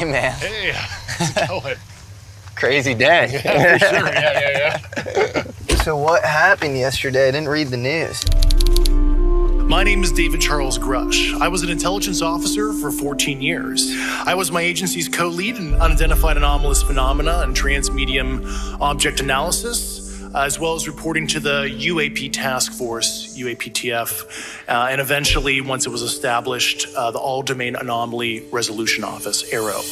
Hey, man. Hey, how's it going? Crazy day. Yeah, for sure. Yeah. So what happened yesterday? I didn't read the news. My name is David Charles Grusch. I was an intelligence officer for 14 years. I was my agency's co-lead in unidentified anomalous phenomena and transmedium object analysis, as well as reporting to the UAP task force, UAPTF, and eventually, once it was established, the All-Domain Anomaly Resolution Office, ARROW.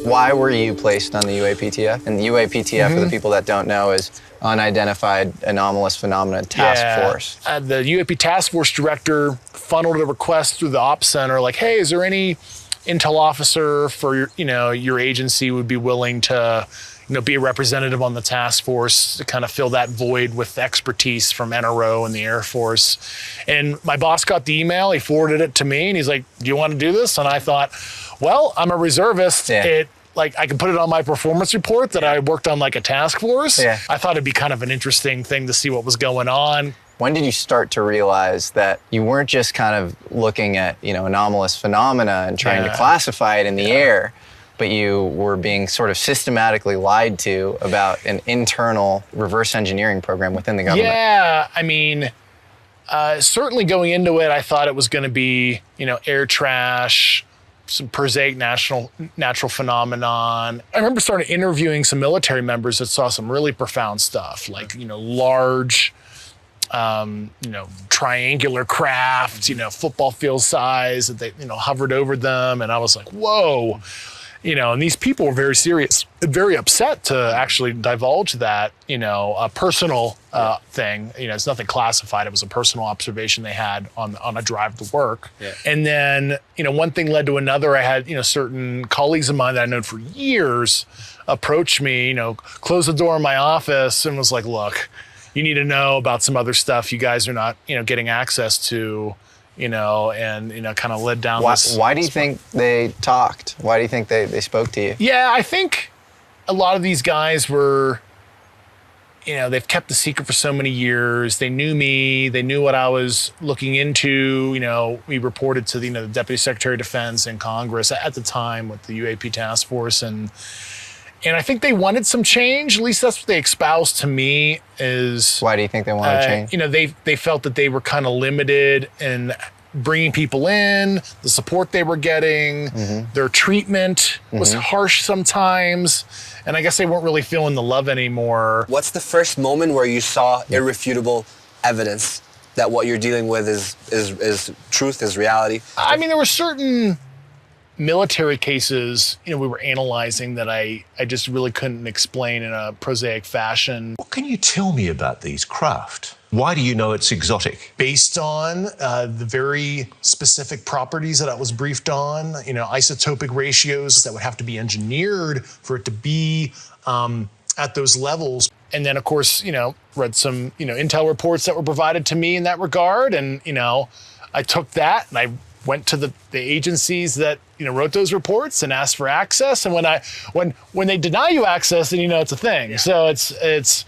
Why were you placed on the UAPTF? And the UAPTF, for the people that don't know, is Unidentified Anomalous Phenomena Task Force. The UAP Task Force director funneled a request through the Ops Center, like, hey, is there any intel officer for your agency would be willing to be a representative on the task force to kind of fill that void with expertise from NRO and the Air Force. And my boss got the email, he forwarded it to me, and he's like, do you want to do this? And I thought, well, I'm a reservist. I can put it on my performance report that I worked on like a task force. I thought it'd be kind of an interesting thing to see what was going on. When did you start to realize that you weren't just kind of looking at, anomalous phenomena and trying to classify it in the air, but you were being sort of systematically lied to about an internal reverse engineering program within the government? Yeah, I mean, certainly going into it, I thought it was going to be, air trash, some prosaic natural phenomenon. I remember starting interviewing some military members that saw some really profound stuff, like, large, triangular craft, football field size that they, hovered over them. And I was like, whoa, and these people were very serious, very upset to actually divulge that, a personal thing. It's nothing classified. It was a personal observation they had on a drive to work. And then, one thing led to another. I had, certain colleagues of mine that I'd known for years approach me, close the door in my office and was like, look, you need to know about some other stuff you guys are not, getting access to. And kind of led down this. Why do you think they talked? Why do you think they spoke to you? Yeah, I think a lot of these guys were, they've kept the secret for so many years. They knew me. They knew what I was looking into. We reported to the Deputy Secretary of Defense in Congress at the time with the UAP task force. And I think they wanted some change. At least that's what they espoused to me is... Why do you think they wanted change? They felt that they were kind of limited in bringing people in, the support they were getting, their treatment was harsh sometimes, and I guess they weren't really feeling the love anymore. What's the first moment where you saw irrefutable evidence that what you're dealing with is truth, is reality? I mean, there were certain military cases, we were analyzing that I just really couldn't explain in a prosaic fashion. What can you tell me about these craft? Why do you know it's exotic? Based on the very specific properties that I was briefed on, isotopic ratios that would have to be engineered for it to be at those levels. And then, of course, read some, intel reports that were provided to me in that regard. And, I took that and I went to the agencies that wrote those reports and asked for access. And when they deny you access, then it's a thing. So it's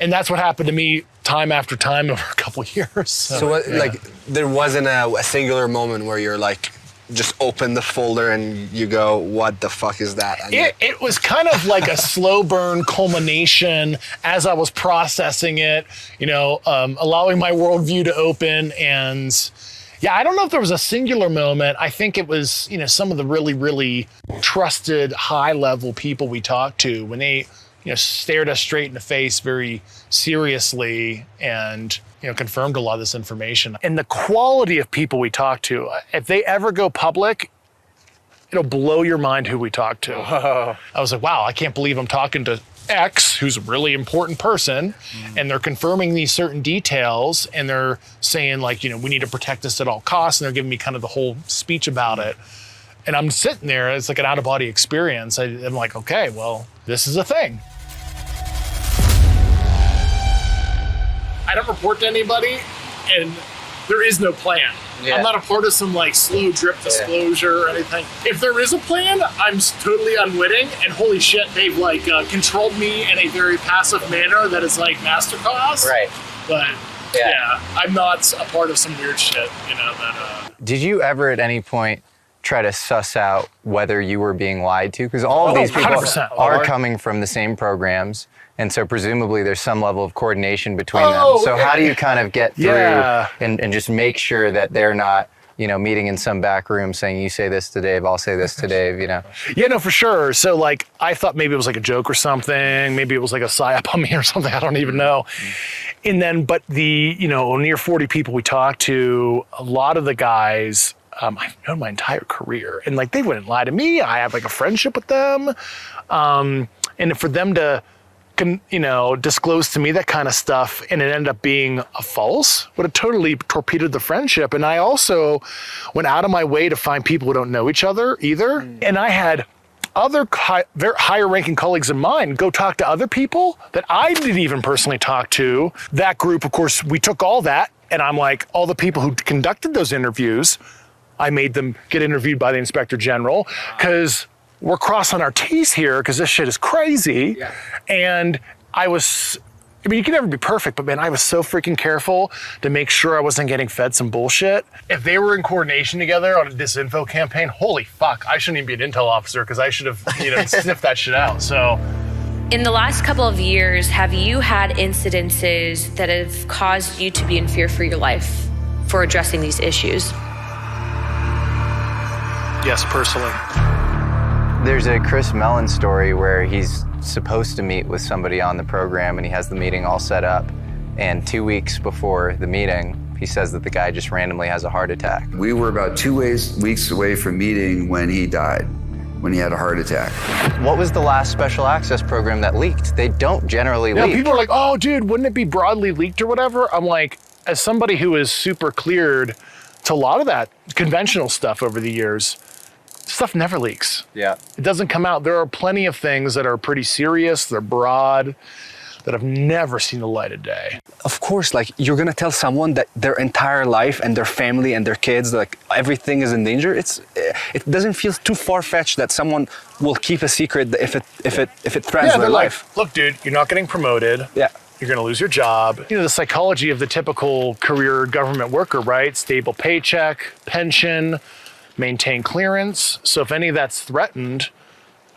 and that's what happened to me time after time over a couple of years. So there wasn't a singular moment where you're like, just open the folder and you go, what the fuck is that? It was kind of like a slow burn culmination as I was processing it, allowing my worldview to open. And yeah, I don't know if there was a singular moment. I think it was, some of the really, really trusted high-level people we talked to when they, stared us straight in the face very seriously and, confirmed a lot of this information. And the quality of people we talked to, if they ever go public, it'll blow your mind who we talked to. I was like, wow, I can't believe I'm talking to X, who's a really important person, and they're confirming these certain details, and they're saying like, we need to protect this at all costs, and they're giving me kind of the whole speech about it. And I'm sitting there, it's like an out-of-body experience. I'm like, okay, well, this is a thing. I don't report to anybody, and there is no plan. I'm not a part of some like slow drip disclosure or anything. If there is a plan, I'm totally unwitting, and holy shit, they've like controlled me in a very passive manner that is like masterclass. Right. But yeah, I'm not a part of some weird shit, that. Did you ever at any point try to suss out whether you were being lied to? Because all of these people 100%. are coming from the same programs. And so presumably there's some level of coordination between them. So how do you kind of get through and just make sure that they're not, meeting in some back room saying, you say this to Dave, I'll say this to Dave, Yeah, no, for sure. So like, I thought maybe it was like a joke or something. Maybe it was like a psyop on me or something. I don't even know. And then, but the, near 40 people we talked to, a lot of the guys, I've known my entire career, and like, they wouldn't lie to me. I have like a friendship with them. And for them to, disclose to me that kind of stuff and it ended up being a false, would have totally torpedoed the friendship. And I also went out of my way to find people who don't know each other either. And I had other very higher ranking colleagues of mine go talk to other people that I didn't even personally talk to. That group, of course, we took all that, and I'm like, all the people who conducted those interviews, I made them get interviewed by the Inspector General, because we're crossing our T's here because this shit is crazy. Yeah. And you can never be perfect, but man, I was so freaking careful to make sure I wasn't getting fed some bullshit. If they were in coordination together on a disinfo campaign, holy fuck, I shouldn't even be an intel officer because I should have, sniffed that shit out. So. In the last couple of years, have you had incidences that have caused you to be in fear for your life for addressing these issues? Yes, personally. There's a Chris Mellon story where he's supposed to meet with somebody on the program and he has the meeting all set up. And 2 weeks before the meeting, he says that the guy just randomly has a heart attack. We were about 2 weeks away from meeting when he died, when he had a heart attack. What was the last special access program that leaked? They don't generally leak. People are like, oh, dude, wouldn't it be broadly leaked or whatever? I'm like, as somebody who is super cleared to a lot of that conventional stuff over the years, stuff never leaks. Yeah. It doesn't come out. There are plenty of things that are pretty serious, they're broad, that have never seen the light of day. Of course, like, you're gonna tell someone that their entire life and their family and their kids, like, everything is in danger. It doesn't feel too far-fetched that someone will keep a secret if it threatens their life. Like, look, dude, you're not getting promoted. Yeah. You're gonna lose your job. The psychology of the typical career government worker, right? Stable paycheck, pension, maintain clearance. So if any of that's threatened,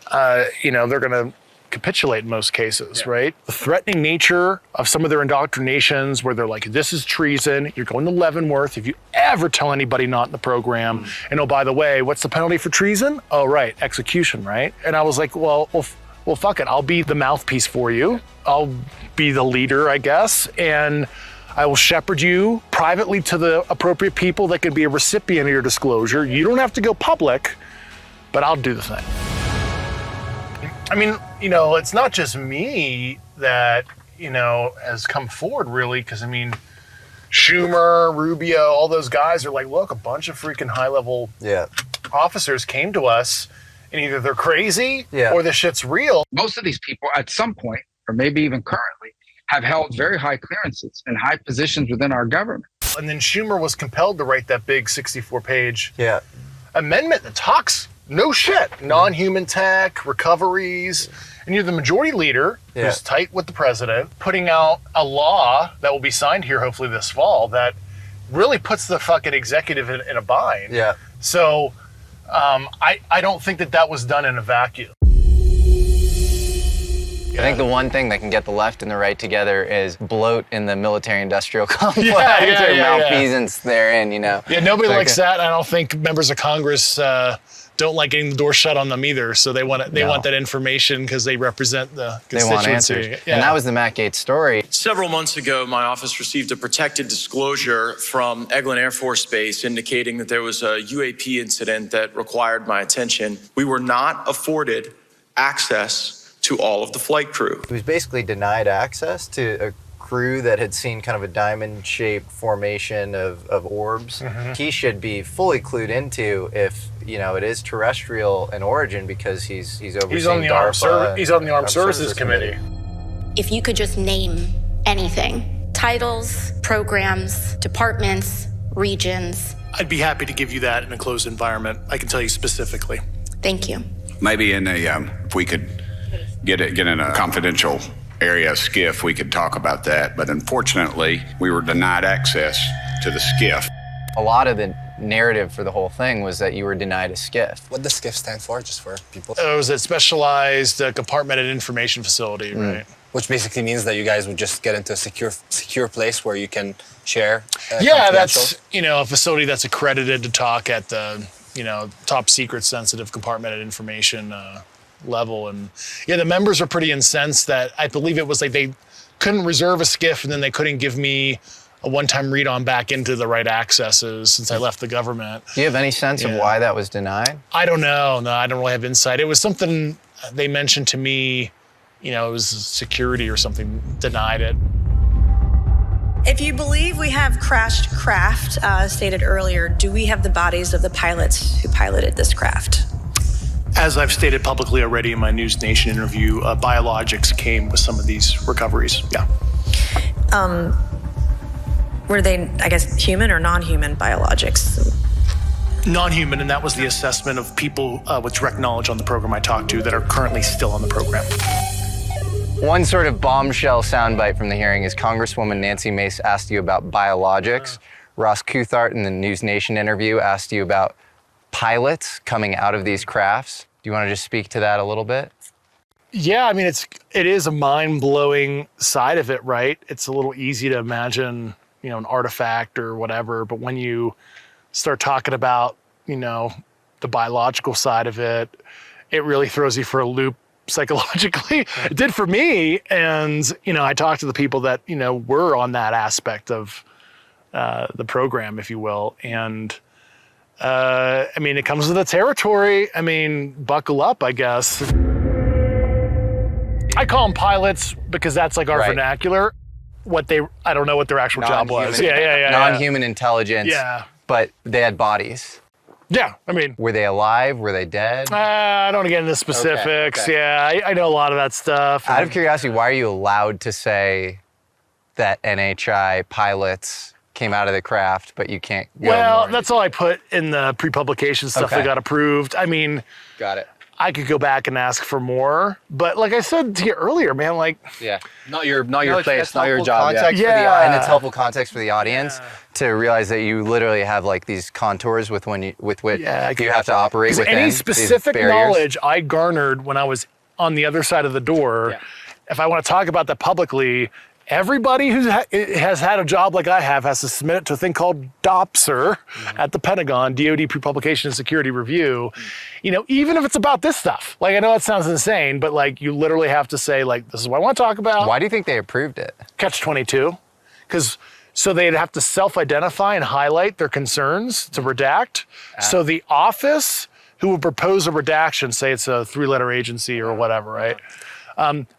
they're gonna capitulate in most cases, right? The threatening nature of some of their indoctrinations where they're like, this is treason, you're going to Leavenworth if you ever tell anybody not in the program. And oh, by the way, what's the penalty for treason? Oh, right, execution, right? And I was like, well, fuck it. I'll be the mouthpiece for you. I'll be the leader, I guess. And I will shepherd you privately to the appropriate people that could be a recipient of your disclosure. You don't have to go public, but I'll do the thing. I mean, it's not just me that, has come forward really, because Schumer, Rubio, all those guys are like, look, a bunch of freaking high-level officers came to us, and either they're crazy or the shit's real. Most of these people at some point, or maybe even currently, have held very high clearances and high positions within our government. And then Schumer was compelled to write that big 64-page amendment that talks non-human tech, recoveries, and you're the majority leader who's tight with the president, putting out a law that will be signed here hopefully this fall that really puts the fucking executive in a bind. Yeah. So I don't think that was done in a vacuum. I think the one thing that can get the left and the right together is bloat in the military-industrial complex or malfeasance therein, Yeah, nobody likes that. I don't think members of Congress don't like getting the door shut on them either. So they want that information because they represent the constituency. They want answers. Yeah. And that was the Matt Gaetz story. Several months ago, my office received a protected disclosure from Eglin Air Force Base indicating that there was a UAP incident that required my attention. We were not afforded access to all of the flight crew. He was basically denied access to a crew that had seen kind of a diamond-shaped formation of orbs. Mm-hmm. He should be fully clued into if it is terrestrial in origin because he's overseeing DARPA. He's on the Armed Services Committee. If you could just name anything, titles, programs, departments, regions. I'd be happy to give you that in a closed environment. I can tell you specifically. Thank you. Maybe in if we could get in a confidential area, SCIF, we could talk about that. But unfortunately, we were denied access to the SCIF. A lot of the narrative for the whole thing was that you were denied a skiff. What does SCIF stand for, just for people? It was a specialized compartmented information facility, right? Which basically means that you guys would just get into a secure place where you can share. Yeah, that's a facility that's accredited to talk at the top secret sensitive compartmented information level. And yeah, the members are pretty incensed that I believe it was like they couldn't reserve a skiff and then they couldn't give me a one-time read-on back into the right accesses since I left the government. Do you have any sense of why that was denied? I don't know. No, I don't really have insight. It was something they mentioned to me, it was security or something denied it. If you believe we have crashed craft, stated earlier, do we have the bodies of the pilots who piloted this craft? As I've stated publicly already in my News Nation interview, biologics came with some of these recoveries, yeah. Were they, I guess, human or non-human biologics? Non-human, and that was the assessment of people with direct knowledge on the program I talked to that are currently still on the program. One sort of bombshell soundbite from the hearing is Congresswoman Nancy Mace asked you about biologics. Ross Coulthart in the News Nation interview asked you about pilots coming out of these crafts. Do you want to just speak to that a little bit? Yeah, I mean, it is a mind-blowing side of it, right? It's a little easy to imagine, an artifact or whatever, but when you start talking about, the biological side of it, it really throws you for a loop psychologically. It did for me. And, I talked to the people that, were on that aspect of the program, if you will. And, it comes with the territory. Buckle up, I guess. I call them pilots because that's like our vernacular. I don't know what their actual job was. Yeah. Non-human intelligence. Yeah. But they had bodies. Yeah, were they alive? Were they dead? I don't get into specifics. Okay. Yeah, I know a lot of that stuff. Out of curiosity, why are you allowed to say that NHI pilots came out of the craft, but you can't go more? That's all I put in the pre-publication stuff that got approved. Got it. I could go back and ask for more, but like I said to you earlier, man, not your place, not your job. And it's helpful context for the audience to realize that you literally have like these contours with which you have to operate within. Any specific knowledge I garnered when I was on the other side of the door, if I want to talk about that publicly, everybody who has had a job like I have has to submit it to a thing called DOPSR at the Pentagon, DoD Pre-Publication and Security Review. Even if it's about this stuff. I know it sounds insane, but you literally have to say, this is what I want to talk about. Why do you think they approved it? Catch-22. So they'd have to self-identify and highlight their concerns to redact. So the office who would propose a redaction, say it's a 3-letter agency or whatever, right?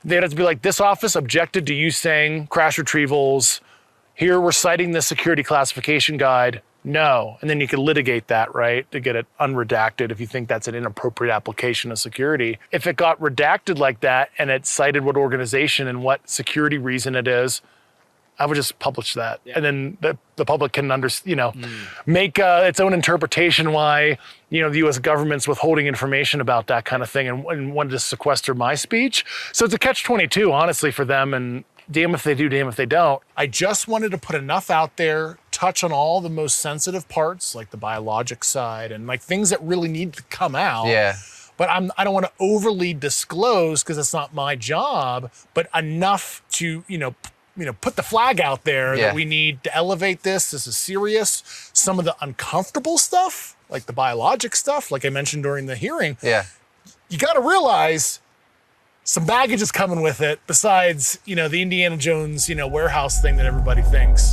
They'd have to be like, this office objected to you saying crash retrievals. Here we're citing the security classification guide. No. And then you can litigate that, right, to get it unredacted if you think that's an inappropriate application of security. If it got redacted like that and it cited what organization and what security reason it is, I would just publish that. Yeah. And then the public can make its own interpretation why, the U.S. government's withholding information about that kind of thing and wanted to sequester my speech. So it's a catch-22, honestly, for them. And damn if they do, damn if they don't. I just wanted to put enough out there, touch on all the most sensitive parts, like the biologic side and things that really need to come out. Yeah. But I don't want to overly disclose because it's not my job, but enough to, put the flag out there that we need to elevate this. This is serious. Some of the uncomfortable stuff, like the biologic stuff, like I mentioned during the hearing, you got to realize some baggage is coming with it besides, the Indiana Jones, warehouse thing that everybody thinks.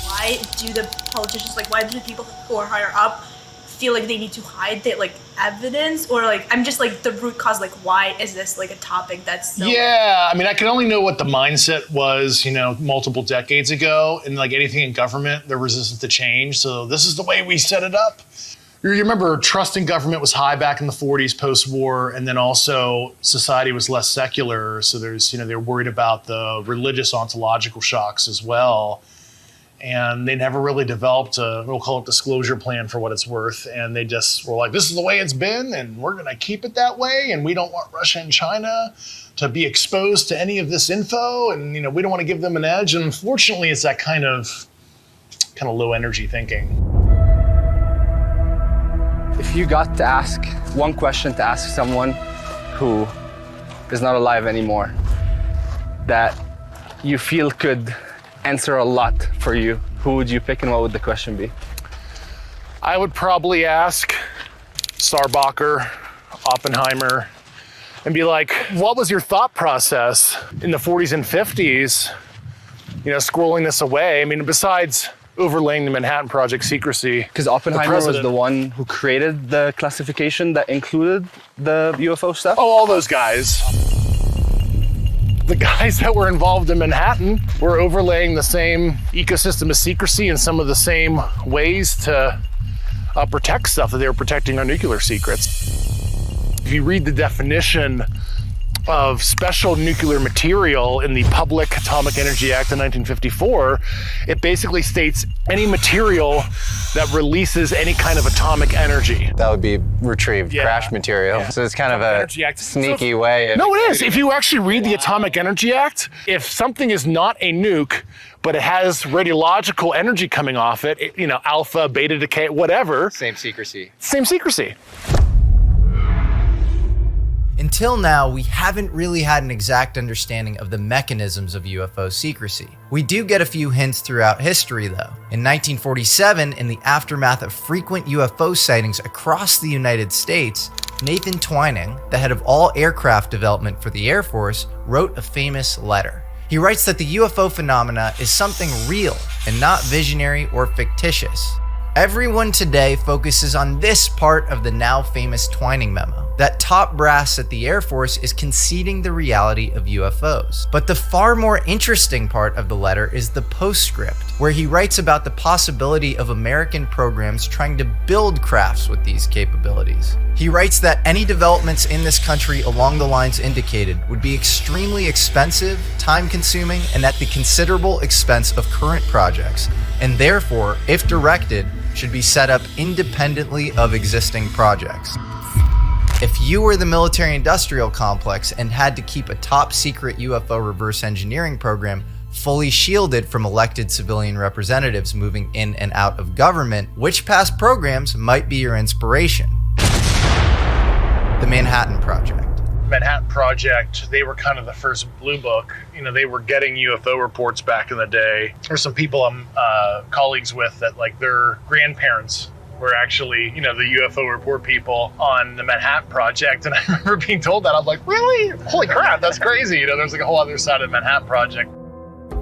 Why do the politicians, why do the people who are higher up feel like they need to hide the evidence, or I'm just the root cause, why is this a topic that's so I can only know what the mindset was multiple decades ago, and anything in government they're resistant to change, so this is the way we set it up. You remember trust in government was high back in the 40s post-war, and then also society was less secular, so there's they're worried about the religious ontological shocks as well. And they never really developed we'll call it disclosure plan for what it's worth. And they just were like, this is the way it's been, and we're going to keep it that way. And we don't want Russia and China to be exposed to any of this info. And, we don't want to give them an edge. And unfortunately, it's that kind of, kind of low energy thinking. If you got to ask one question to ask someone who is not alive anymore that you feel could answer a lot for you, who would you pick and what would the question be? I would probably ask Starbacher, Oppenheimer, and be like, what was your thought process in the 40s and 50s, squirreling this away? I mean, besides overlaying the Manhattan Project secrecy. Because Oppenheimer was the one who created the classification that included the UFO stuff? Oh, all those guys. The guys that were involved in Manhattan were overlaying the same ecosystem of secrecy and some of the same ways to protect stuff that they were protecting our nuclear secrets. If you read the definition of special nuclear material in the Public Atomic Energy Act of 1954, it basically states any material that releases any kind of atomic energy. That would be retrieved crash material. So it's kind of a sneaky way. No, it is. If you actually read the Atomic Energy Act, if something is not a nuke, but it has radiological energy coming off it, alpha, beta decay, whatever. Same secrecy. Same secrecy. Until now, we haven't really had an exact understanding of the mechanisms of UFO secrecy. We do get a few hints throughout history, though. In 1947, in the aftermath of frequent UFO sightings across the United States, Nathan Twining, the head of all aircraft development for the Air Force, wrote a famous letter. He writes that the UFO phenomena is something real and not visionary or fictitious. Everyone today focuses on this part of the now famous Twining memo, that top brass at the Air Force is conceding the reality of UFOs. But the far more interesting part of the letter is the postscript, where he writes about the possibility of American programs trying to build crafts with these capabilities. He writes that any developments in this country along the lines indicated would be extremely expensive, time-consuming, and at the considerable expense of current projects, and therefore, if directed, should be set up independently of existing projects. If you were the military-industrial complex and had to keep a top-secret UFO reverse engineering program fully shielded from elected civilian representatives moving in and out of government, which past programs might be your inspiration? The Manhattan Project. Manhattan Project, they were kind of the first blue book. They were getting UFO reports back in the day. There's some people I'm colleagues with that their grandparents were actually, the UFO report people on the Manhattan Project. And I remember being told that. I'm like, really? Holy crap, that's crazy. There's a whole other side of the Manhattan Project.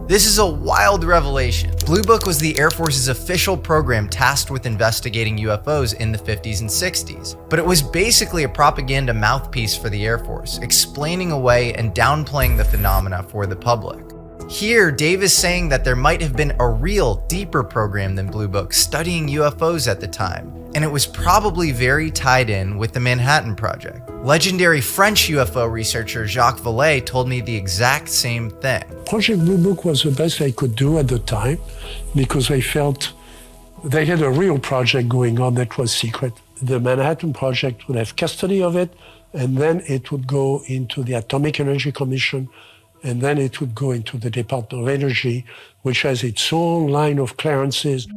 This is a wild revelation. Blue Book was the Air Force's official program tasked with investigating UFOs in the 50s and 60s. But it was basically a propaganda mouthpiece for the Air Force, explaining away and downplaying the phenomena for the public. Here, Dave is saying that there might have been a real, deeper program than Blue Book studying UFOs at the time, and it was probably very tied in with the Manhattan Project. Legendary French UFO researcher Jacques Vallée told me the exact same thing. Project Blue Book was the best I could do at the time because I felt they had a real project going on that was secret. The Manhattan Project would have custody of it, and then it would go into the Atomic Energy Commission, and then it would go into the Department of Energy, which has its own line of clearances.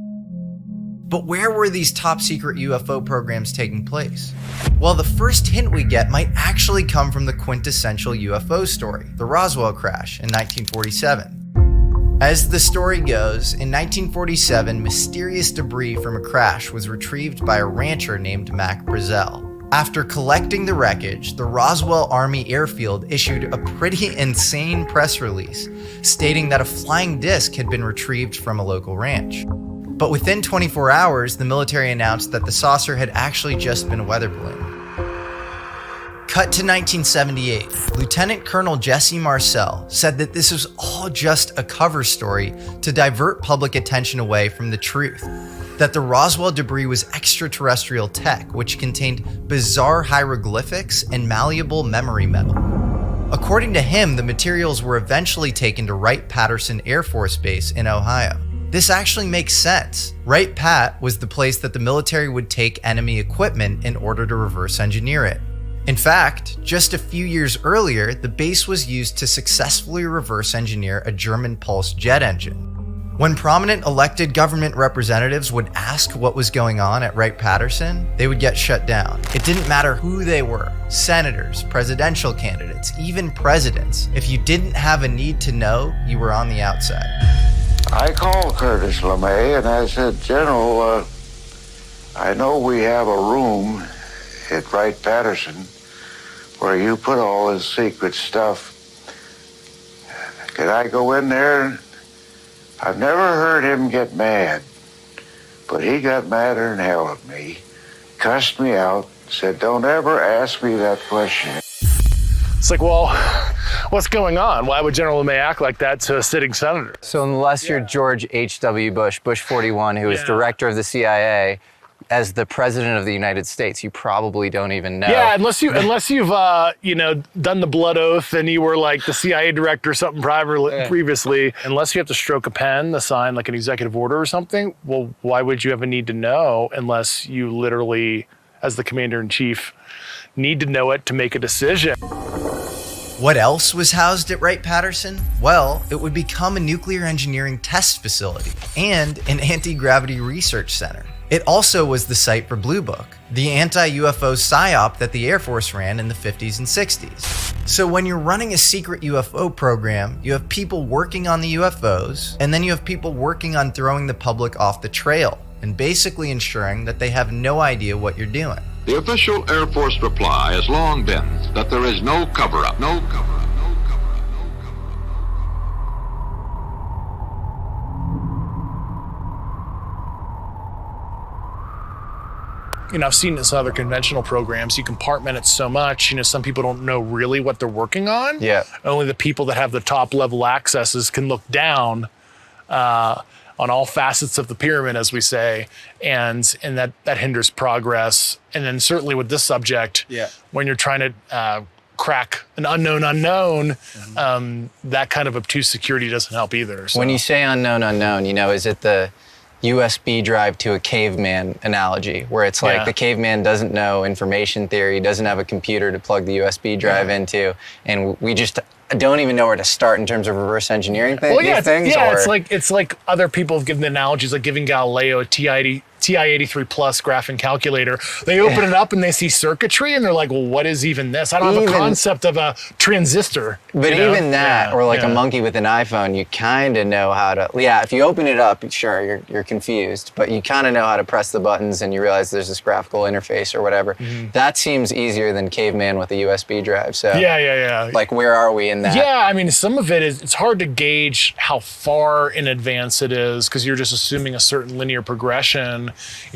But where were these top secret UFO programs taking place? Well, the first hint we get might actually come from the quintessential UFO story, the Roswell crash in 1947. As the story goes, in 1947, mysterious debris from a crash was retrieved by a rancher named Mac Brazel. After collecting the wreckage, the Roswell Army Airfield issued a pretty insane press release stating that a flying disc had been retrieved from a local ranch. But within 24 hours, the military announced that the saucer had actually just been a weather balloon. Cut to 1978, Lieutenant Colonel Jesse Marcel said that this was all just a cover story to divert public attention away from the truth, that the Roswell debris was extraterrestrial tech, which contained bizarre hieroglyphics and malleable memory metal. According to him, the materials were eventually taken to Wright-Patterson Air Force Base in Ohio. This actually makes sense. Wright-Pat was the place that the military would take enemy equipment in order to reverse engineer it. In fact, just a few years earlier, the base was used to successfully reverse engineer a German Pulse jet engine. When prominent elected government representatives would ask what was going on at Wright-Patterson, they would get shut down. It didn't matter who they were, senators, presidential candidates, even presidents. If you didn't have a need to know, you were on the outside. I called Curtis LeMay and I said, General, I know we have a room at Wright-Patterson where you put all this secret stuff. Could I go in there? I've never heard him get mad, but he got madder than hell at me, cussed me out, said, don't ever ask me that question. It's like, well, what's going on? Why would General LeMay act like that to a sitting senator? So unless you're George H.W. Bush, Bush 41, who is director of the CIA, as the president of the United States, you probably don't even know. Yeah, unless you've done the blood oath and you were like the CIA director or something previously. Unless you have to stroke a pen to sign like an executive order or something. Well, why would you have a need to know unless you literally, as the commander in chief, need to know it to make a decision? What else was housed at Wright-Patterson? Well, it would become a nuclear engineering test facility and an anti-gravity research center. It also was the site for Blue Book, the anti-UFO psyop that the Air Force ran in the 50s and 60s. So when you're running a secret UFO program, you have people working on the UFOs, and then you have people working on throwing the public off the trail and basically ensuring that they have no idea what you're doing. The official Air Force reply has long been that there is no cover-up, no cover-up. I've seen this in other conventional programs. You compartment it so much. Some people don't know really what they're working on. Yeah. Only the people that have the top level accesses can look down on all facets of the pyramid, as we say, and that hinders progress. And then certainly with this subject, when you're trying to crack an unknown, that kind of obtuse security doesn't help either. So. When you say unknown, is it the USB drive to a caveman analogy, where it's like the caveman doesn't know information theory, doesn't have a computer to plug the USB drive into, and we just don't even know where to start in terms of reverse engineering things? It's like other people have given the analogies, like giving Galileo a TI-83 plus graphing calculator. They open it up and they see circuitry and they're like, well, what is even this? I don't have a concept of a transistor. But even that, or like a monkey with an iPhone, you kind of know how to, if you open it up, sure, you're confused, but you kind of know how to press the buttons and you realize there's this graphical interface or whatever. Mm-hmm. That seems easier than caveman with a USB drive. So like, where are we in that? Yeah, I mean, some of it is, it's hard to gauge how far in advance it is because you're just assuming a certain linear progression.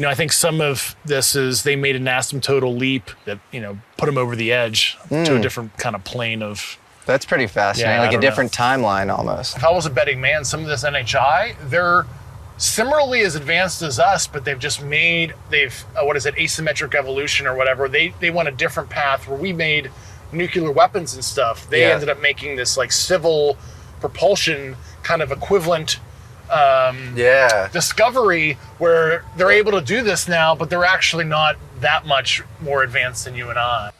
I think some of this is they made an asymptotal leap that, put them over the edge to a different kind of plane of... That's pretty fascinating, like a different timeline almost. If I was a betting man, some of this NHI, they're similarly as advanced as us, but they've asymmetric evolution or whatever. They went a different path where we made nuclear weapons and stuff. They ended up making this like civil propulsion kind of equivalent discovery where they're able to do this now, but they're actually not that much more advanced than you and I.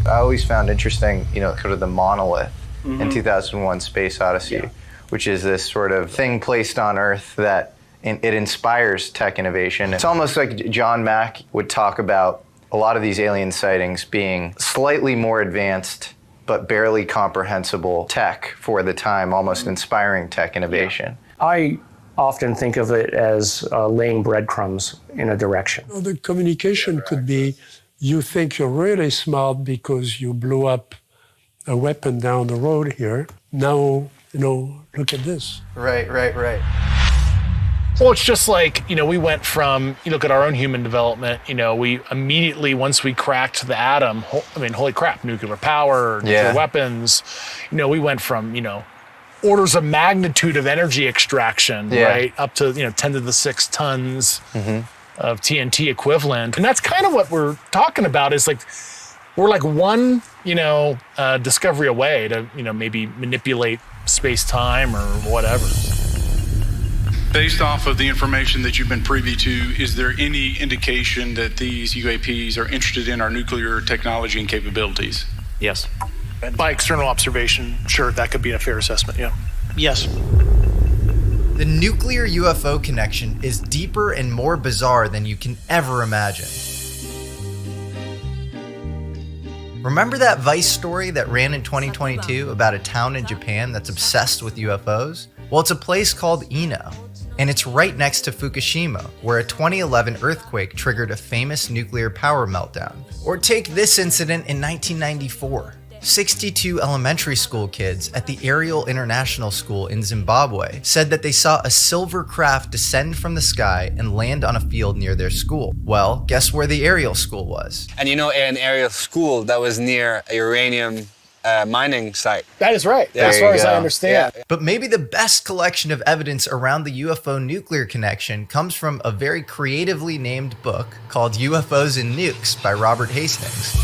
I always found interesting, sort of the monolith in 2001 Space Odyssey, which is this sort of thing placed on Earth that it inspires tech innovation. It's almost like John Mack would talk about a lot of these alien sightings being slightly more advanced but barely comprehensible tech for the time, almost inspiring tech innovation. I often think of it as laying breadcrumbs in a direction. The communication could be, you think you're really smart because you blew up a weapon down the road here. Now, look at this. Right. Well, it's just like, we went from, you look at our own human development, we immediately, once we cracked the atom, holy crap, nuclear power, nuclear weapons, we went from, orders of magnitude of energy extraction, right, up to, 10 to the 6 tons of TNT equivalent. And that's kind of what we're talking about is like, we're like one, discovery away to, maybe manipulate space-time or whatever. Based off of the information that you've been privy to, is there any indication that these UAPs are interested in our nuclear technology and capabilities? Yes. By external observation, sure, that could be a fair assessment, yeah. Yes. nuclear UFO connection is deeper and more bizarre than you can ever imagine. Remember that Vice story that ran in 2022 about a town in Japan that's obsessed with UFOs? Well, it's a place called Ino, and it's right next to Fukushima, where a 2011 earthquake triggered a famous nuclear power meltdown. Or take this incident in 1994. 62 elementary school kids at the Ariel International School in Zimbabwe said that they saw a silver craft descend from the sky and land on a field near their school. Well, guess where the Ariel school was? And you know, an Ariel school that was near a uranium mining site. That is right, as far as I understand. Yeah. But maybe the best collection of evidence around the UFO nuclear connection comes from a very creatively named book called UFOs and Nukes by Robert Hastings.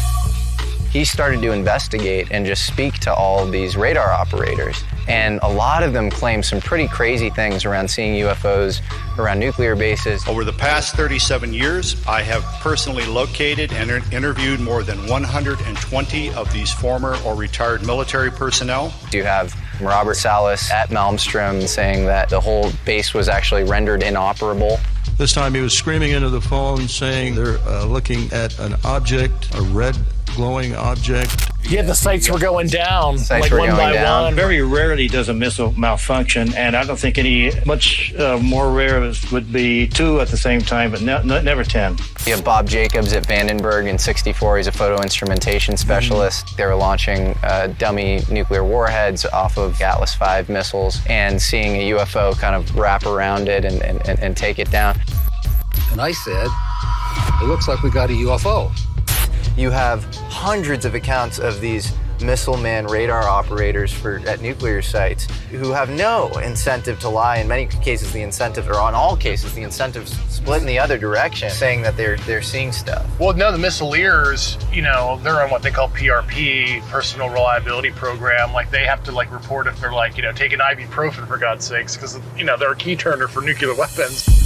He started to investigate and just speak to all of these radar operators. And a lot of them claim some pretty crazy things around seeing UFOs around nuclear bases. Over the past 37 years, I have personally located and interviewed more than 120 of these former or retired military personnel. You have Robert Salas at Malmstrom saying that the whole base was actually rendered inoperable. This time he was screaming into the phone saying they're looking at an object, a red glowing object. Yeah, the sites were going down, like one by one. Very rarely does a missile malfunction, and I don't think any much more rare would be 2 at the same time, but never 10. You have Bob Jacobs at Vandenberg in '64. He's a photo instrumentation specialist. They were launching dummy nuclear warheads off of Atlas V missiles and seeing a UFO kind of wrap around it and take it down. And I said, it looks like we got a UFO. You have hundreds of accounts of these missile man radar operators at nuclear sites who have no incentive to lie. In many cases, the incentive, or on all cases, the incentives split in the other direction, saying that they're seeing stuff. Well, no, the missileers, you know, they're on what they call PRP, Personal Reliability Program. Like, they have to, like, report if they're, like, you know, taking ibuprofen, for God's sakes, because, you know, they're a key turner for nuclear weapons.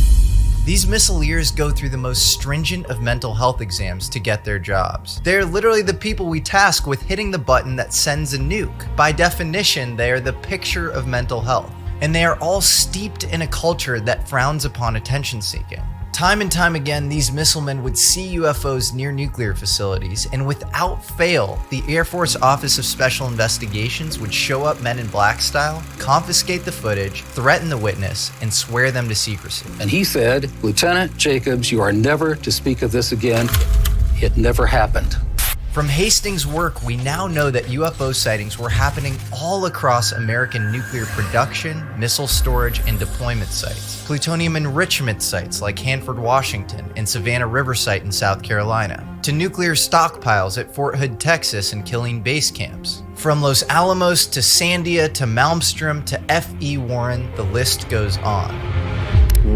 These missileers go through the most stringent of mental health exams to get their jobs. They're literally the people we task with hitting the button that sends a nuke. By definition, they are the picture of mental health. And they are all steeped in a culture that frowns upon attention seeking. Time and time again, these missilemen would see UFOs near nuclear facilities, and without fail, the Air Force Office of Special Investigations would show up Men in Black style, confiscate the footage, threaten the witness, and swear them to secrecy. And he said, Lieutenant Jacobs, you are never to speak of this again. It never happened. From Hastings' work, we now know that UFO sightings were happening all across American nuclear production, missile storage, and deployment sites. Plutonium enrichment sites like Hanford, Washington, and Savannah River Site in South Carolina, to nuclear stockpiles at Fort Hood, Texas, and Killeen base camps. From Los Alamos to Sandia to Malmstrom to F.E. Warren, the list goes on.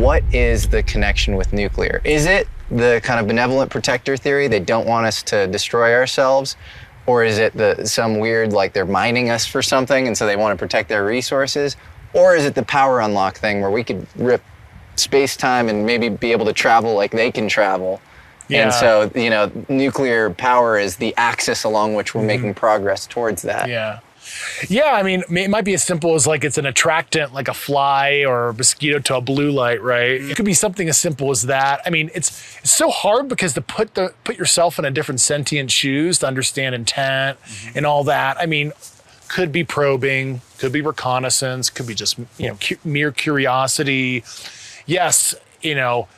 What is the connection with nuclear? Is it the kind of benevolent protector theory? They don't want us to destroy ourselves? Or is it some weird, like they're mining us for something and so they want to protect their resources? Or is it the power unlock thing where we could rip space-time and maybe be able to travel like they can travel? Yeah. And so, you know, nuclear power is the axis along which we're making progress towards that. Yeah. Yeah, I mean, it might be as simple as like it's an attractant, like a fly or a mosquito to a blue light, right? It could be something as simple as that. I mean, it's so hard because to put yourself in a different sentient shoes to understand intent and all that. I mean, could be probing, could be reconnaissance, could be just, you know, mere curiosity. Yes, you know,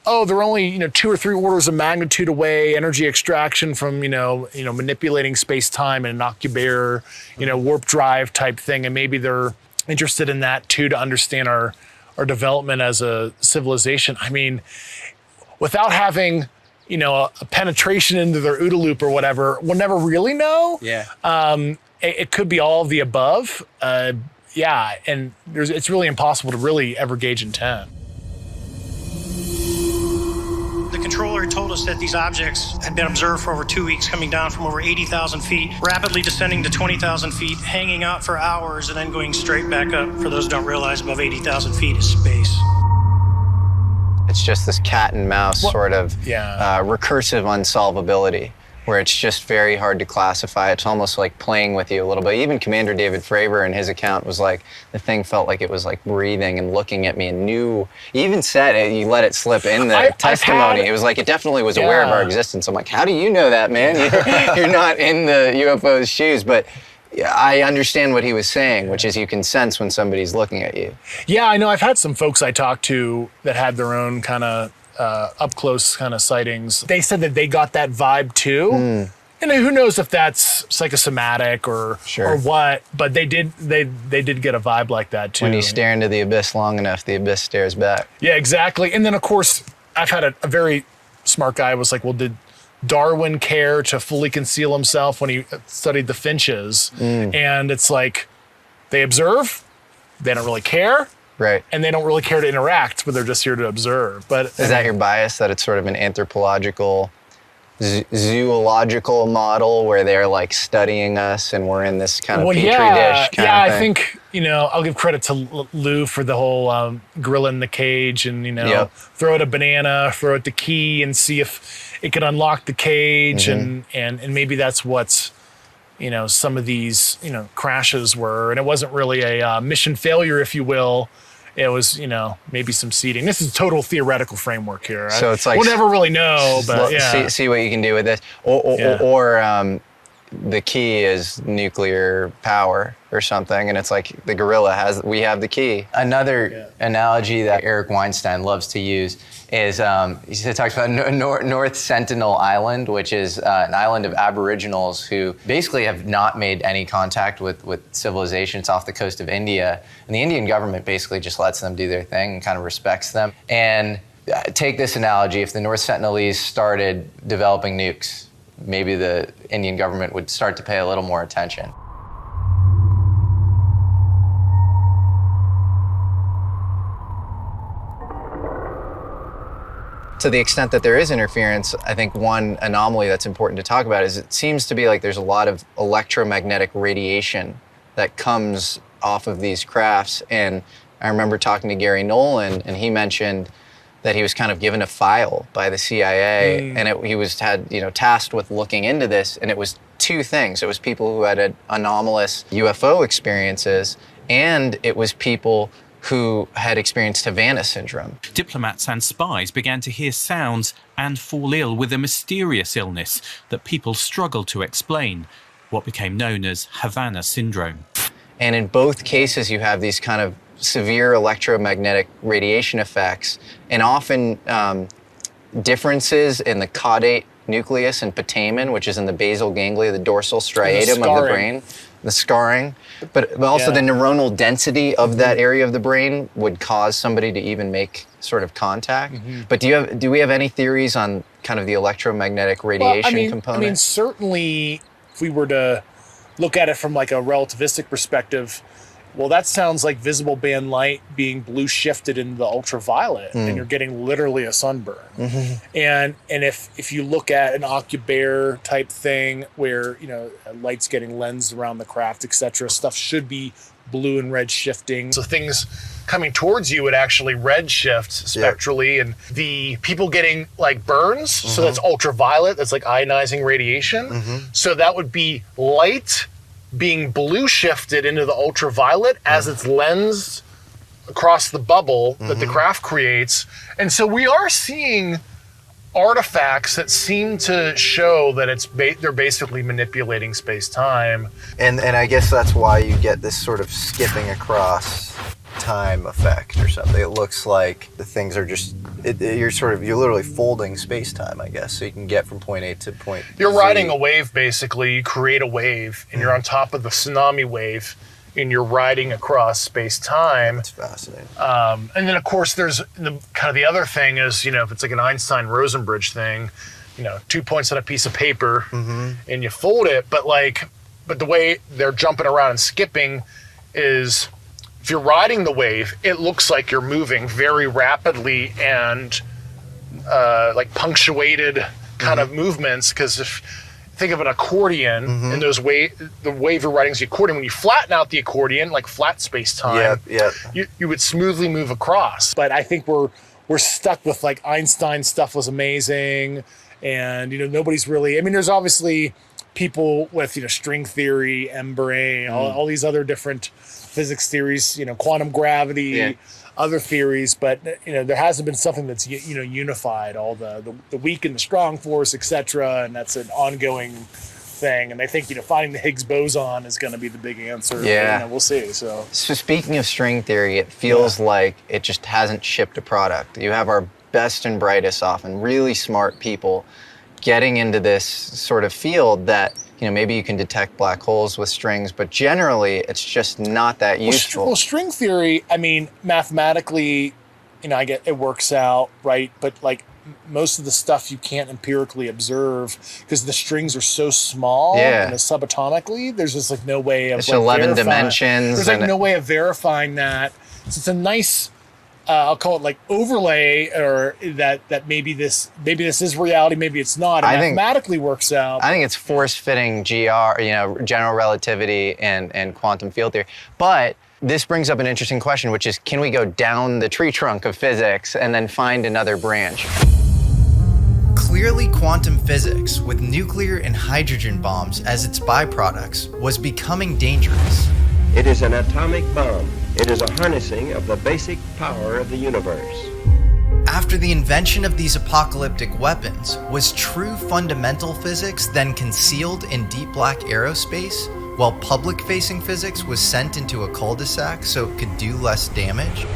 oh, they're only, you know, 2 or 3 orders of magnitude away, energy extraction from, you know, manipulating space-time and an occubear, you know, warp drive type thing. And maybe they're interested in that too, to understand our development as a civilization. I mean, without having, you know, a penetration into their OODA loop or whatever, we'll never really know. Yeah. It could be all of the above. Yeah, and it's really impossible to really ever gauge intent. The controller told us that these objects had been observed for over 2 weeks, coming down from over 80,000 feet, rapidly descending to 20,000 feet, hanging out for hours, and then going straight back up. For those who don't realize, above 80,000 feet is space. It's just this cat and mouse sort of recursive unsolvability. where it's just very hard to classify. It's almost like playing with you a little bit. Even Commander David Fravor in his account was like, the thing felt like it was like breathing and looking at me and knew, he even said it, you let it slip in the testimony. It was like, it definitely was aware of our existence. I'm like, how do you know that, man? You're not in the UFO's shoes. But I understand what he was saying, which is you can sense when somebody's looking at you. Yeah, I know. I've had some folks I talked to that had their own kind of up close kind of sightings. They said that they got that vibe too. And who knows if that's psychosomatic or what, but they did get a vibe like that too. When you stare into the abyss long enough, the abyss stares back. Yeah, exactly. And then of course, I've had a very smart guy was like, well, did Darwin care to fully conceal himself when he studied the finches? And it's like, they observe, they don't really care. Right. And they don't really care to interact, but they're just here to observe. But is that your bias, that it's sort of an anthropological, zoological model where they're like studying us and we're in this kind of petri dish kind of thing? I think, I'll give credit to Lou for the whole gorilla in the cage and, throw it a banana, throw it the key and see if it could unlock the cage. And maybe that's what's, some of these, crashes were. And it wasn't really a mission failure, if you will. It was, maybe some seeding. This is a total theoretical framework here. So it's like, we'll never really know, but see what you can do with this. Or the key is nuclear power or something, and it's like the gorilla we have the key. Another analogy that Eric Weinstein loves to use is he talks about North Sentinel Island, which is an island of Aboriginals who basically have not made any contact with civilization. It's off the coast of India, and the Indian government basically just lets them do their thing and kind of respects them. And take this analogy: if the North Sentinelese started developing nukes, maybe the Indian government would start to pay a little more attention. To the extent that there is interference, I think one anomaly that's important to talk about is it seems to be like there's a lot of electromagnetic radiation that comes off of these crafts. And I remember talking to Gary Nolan, and he mentioned that he was kind of given a file by the CIA, and he was tasked with looking into this, and it was two things. It was people who had anomalous UFO experiences, and it was people who had experienced Havana syndrome. Diplomats and spies began to hear sounds and fall ill with a mysterious illness that people struggled to explain, what became known as Havana syndrome. And in both cases, you have these kind of severe electromagnetic radiation effects, and often differences in the caudate nucleus and putamen, which is in the basal ganglia, the dorsal striatum of the brain, the scarring, but also the neuronal density of that area of the brain would cause somebody to even make sort of contact. But do we have any theories on kind of the electromagnetic radiation component? I mean, certainly if we were to look at it from like a relativistic perspective, well, that sounds like visible band light being blue shifted into the ultraviolet, and you're getting literally a sunburn. And if you look at an Occubear type thing where light's getting lensed around the craft, etc., stuff should be blue and red shifting. So things coming towards you would actually red shift spectrally, and the people getting like burns. So that's ultraviolet. That's like ionizing radiation. So that would be light being blue shifted into the ultraviolet as it's lensed across the bubble that the craft creates. And so we are seeing artifacts that seem to show that they're basically manipulating space-time. And I guess that's why you get this sort of skipping across time effect or something. It looks like the things are just, you're literally folding space-time, I guess, so you can get from point A to point You're Z. riding a wave, basically. You create a wave, and you're on top of the tsunami wave, and you're riding across space-time. That's fascinating. And then, of course, there's the other thing is, if it's like an Einstein-Rosenbridge thing, 2 points on a piece of paper, and you fold it, but the way they're jumping around and skipping is, if you're riding the wave, it looks like you're moving very rapidly and like punctuated kind of movements. Because if think of an accordion and the wave you're riding is the accordion. When you flatten out the accordion, like flat space-time, you would smoothly move across. But I think we're stuck with like Einstein stuff was amazing, And, nobody's really, there's obviously people with, string theory, M-brain, all these other different physics theories, quantum gravity, other theories, but, there hasn't been something that's, unified all the weak and the strong force, etc. And that's an ongoing thing. And I think, finding the Higgs boson is going to be the big answer. Yeah. We'll see. So speaking of string theory, it feels like it just hasn't shipped a product. You have our best and brightest, often really smart people getting into this sort of field that, maybe you can detect black holes with strings, but generally it's just not that useful. Well, string theory, mathematically, I get it works out, right? But like most of the stuff you can't empirically observe because the strings are so small and subatomically, there's just like no way of it's 11 dimensions. There's like no way of verifying that. So it's a nice I'll call it like overlay, or that maybe this is reality, maybe it's not. It mathematically works out. I think it's force fitting general relativity and quantum field theory. But this brings up an interesting question, which is, can we go down the tree trunk of physics and then find another branch? Clearly, quantum physics, with nuclear and hydrogen bombs as its byproducts, was becoming dangerous. It is an atomic bomb. It is a harnessing of the basic power of the universe. After the invention of these apocalyptic weapons, was true fundamental physics then concealed in deep black aerospace, while public-facing physics was sent into a cul-de-sac so it could do less damage?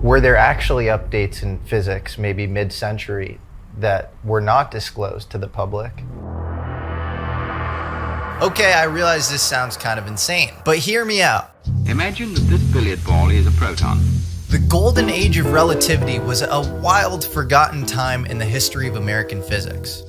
Were there actually updates in physics, maybe mid-century, that were not disclosed to the public? Okay, I realize this sounds kind of insane, but hear me out. Imagine that this billiard ball is a proton. The golden age of relativity was a wild, forgotten time in the history of American physics.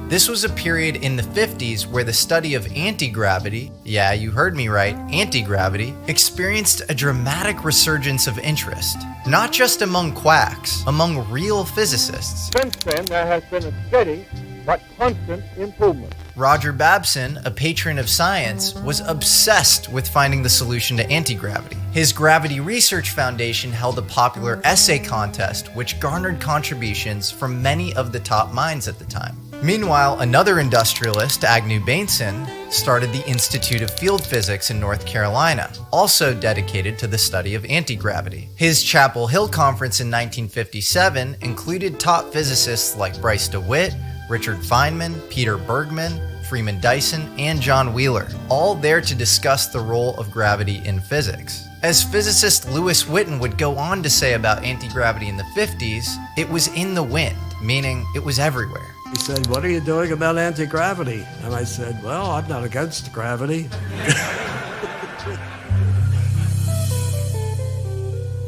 This was a period in the 50s where the study of anti-gravity, yeah, you heard me right, anti-gravity, experienced a dramatic resurgence of interest. Not just among quacks, among real physicists. Since then, there has been a steady but constant improvement. Roger Babson, a patron of science, was obsessed with finding the solution to anti-gravity. His Gravity Research Foundation held a popular essay contest which garnered contributions from many of the top minds at the time. Meanwhile, another industrialist, Agnew Bainson, started the Institute of Field Physics in North Carolina, also dedicated to the study of anti-gravity. His Chapel Hill Conference in 1957 included top physicists like Bryce DeWitt, Richard Feynman, Peter Bergman, Freeman Dyson, and John Wheeler, all there to discuss the role of gravity in physics. As physicist Lewis Witten would go on to say about anti-gravity in the 50s, it was in the wind, meaning it was everywhere. He said, "What are you doing about anti-gravity?" And I said, "Well, I'm not against gravity."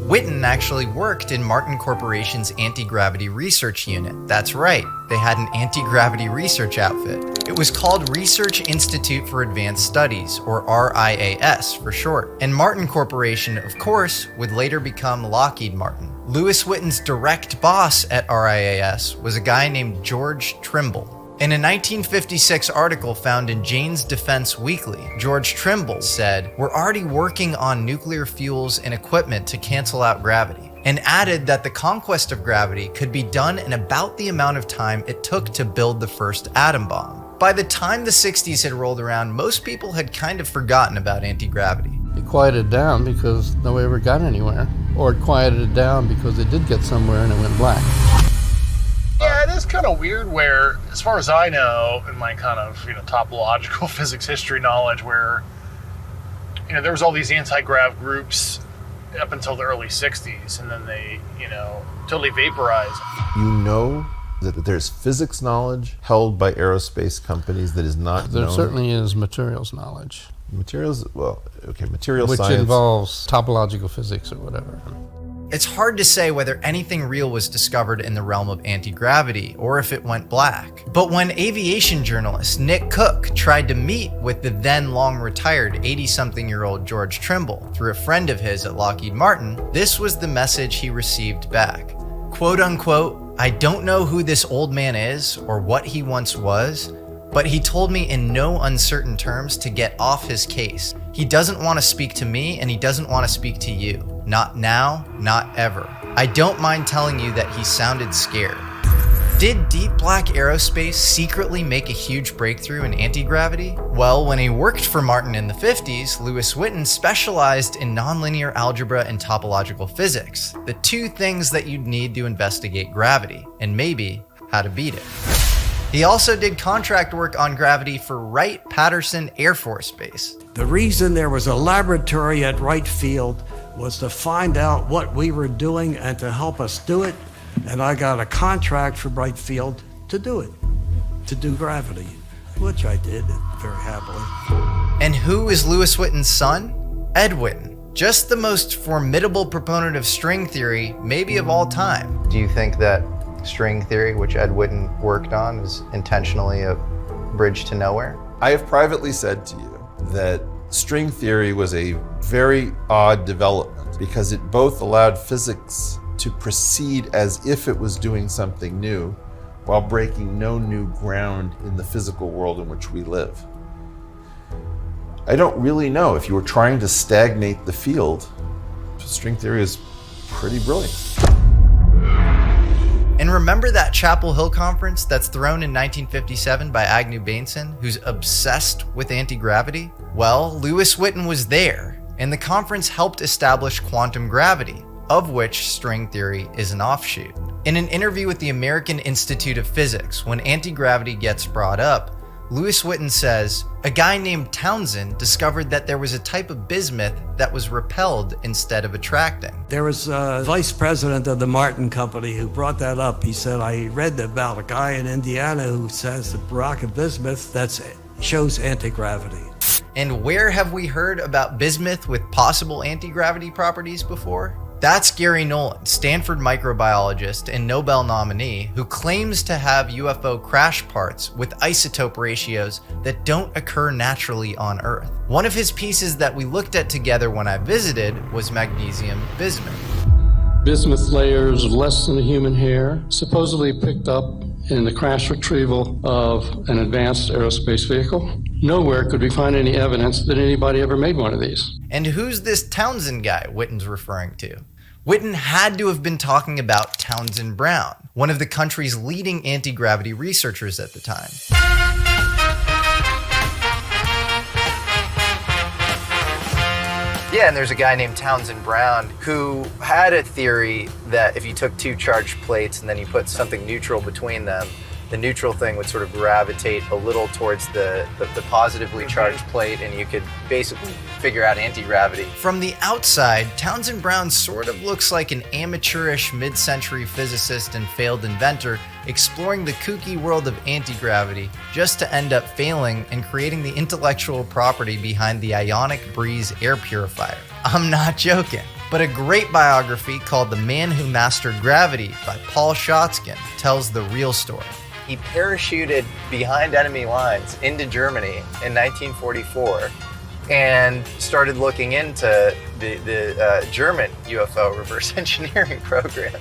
Witten actually worked in Martin Corporation's anti-gravity research unit. That's right, they had an anti-gravity research outfit. It was called Research Institute for Advanced Studies, or RIAS for short. And Martin Corporation, of course, would later become Lockheed Martin. Lewis Witten's direct boss at RIAS was a guy named George Trimble. In a 1956 article found in Jane's Defense Weekly, George Trimble said, "We're already working on nuclear fuels and equipment to cancel out gravity," and added that the conquest of gravity could be done in about the amount of time it took to build the first atom bomb. By the time the 60s had rolled around, most people had kind of forgotten about anti-gravity. It quieted down because nobody ever got anywhere, or it quieted down because it did get somewhere and it went black. Yeah, it is kind of weird where, as far as I know, in my kind of, topological physics history knowledge, where, there was all these anti-grav groups up until the early 60s, and then they, totally vaporized. You know that there's physics knowledge held by aerospace companies that is not known. There certainly is materials knowledge. Materials, material which science. Which involves topological physics or whatever. It's hard to say whether anything real was discovered in the realm of anti-gravity or if it went black. But when aviation journalist Nick Cook tried to meet with the then long-retired 80-something-year-old George Trimble through a friend of his at Lockheed Martin, this was the message he received back. Quote unquote, "I don't know who this old man is or what he once was, but he told me in no uncertain terms to get off his case. He doesn't want to speak to me and he doesn't want to speak to you. Not now, not ever. I don't mind telling you that he sounded scared." Did Deep Black Aerospace secretly make a huge breakthrough in anti-gravity? Well, when he worked for Martin in the 50s, Lewis Witten specialized in nonlinear algebra and topological physics, the two things that you'd need to investigate gravity, and maybe how to beat it. He also did contract work on gravity for Wright-Patterson Air Force Base. The reason there was a laboratory at Wright Field was to find out what we were doing and to help us do it. And I got a contract from Wright Field to do it, to do gravity, which I did very happily. And who is Lewis Witten's son? Ed Witten, just the most formidable proponent of string theory, maybe of all time. Do you think that string theory, which Ed Witten worked on, is intentionally a bridge to nowhere? I have privately said to you that string theory was a very odd development because it both allowed physics to proceed as if it was doing something new while breaking no new ground in the physical world in which we live. I don't really know. If you were trying to stagnate the field, string theory is pretty brilliant. And remember that Chapel Hill conference that's thrown in 1957 by Agnew Bainson, who's obsessed with anti-gravity? Well, Lewis Witten was there, and the conference helped establish quantum gravity, of which string theory is an offshoot. In an interview with the American Institute of Physics, when anti-gravity gets brought up, Lewis Witten says, a guy named Townsend discovered that there was a type of bismuth that was repelled instead of attracting. There was a vice president of the Martin Company who brought that up. He said, I read about a guy in Indiana who says the rock of bismuth that shows anti-gravity. And where have we heard about bismuth with possible anti-gravity properties before? That's Gary Nolan, Stanford microbiologist and Nobel nominee, who claims to have UFO crash parts with isotope ratios that don't occur naturally on Earth. One of his pieces that we looked at together when I visited was magnesium bismuth. Bismuth layers of less than a human hair, supposedly picked up in the crash retrieval of an advanced aerospace vehicle. Nowhere could we find any evidence that anybody ever made one of these. And who's this Townsend guy Witten's referring to? Witten had to have been talking about Townsend Brown, one of the country's leading anti-gravity researchers at the time. Yeah, and there's a guy named Townsend Brown who had a theory that if you took two charged plates and then you put something neutral between them, the neutral thing would sort of gravitate a little towards the positively charged plate, and you could basically figure out anti-gravity. From the outside, Townsend Brown sort of looks like an amateurish mid-century physicist and failed inventor exploring the kooky world of anti-gravity just to end up failing and creating the intellectual property behind the Ionic Breeze air purifier. I'm not joking. But a great biography called The Man Who Mastered Gravity by Paul Schotzkin tells the real story. He parachuted behind enemy lines into Germany in 1944 and started looking into the German UFO reverse engineering program.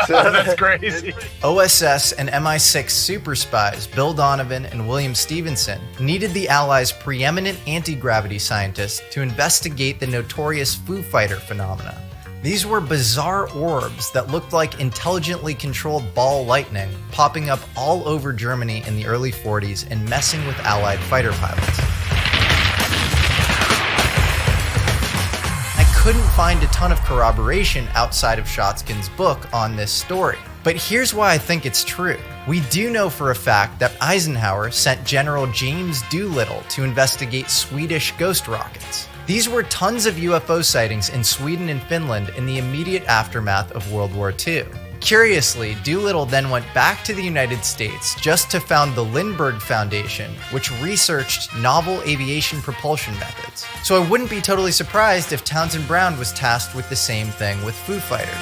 That's crazy. OSS and MI6 super spies Bill Donovan and William Stevenson needed the Allies' preeminent anti-gravity scientists to investigate the notorious Foo Fighter phenomena. These were bizarre orbs that looked like intelligently controlled ball lightning popping up all over Germany in the early 40s and messing with Allied fighter pilots. I couldn't find a ton of corroboration outside of Schotzkin's book on this story. But here's why I think it's true. We do know for a fact that Eisenhower sent General James Doolittle to investigate Swedish ghost rockets. These were tons of UFO sightings in Sweden and Finland in the immediate aftermath of World War II. Curiously, Doolittle then went back to the United States just to found the Lindbergh Foundation, which researched novel aviation propulsion methods. So I wouldn't be totally surprised if Townsend Brown was tasked with the same thing with Foo Fighters.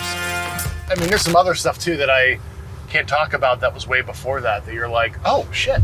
I mean, there's some other stuff too that I can't talk about that was way before that you're like, oh shit.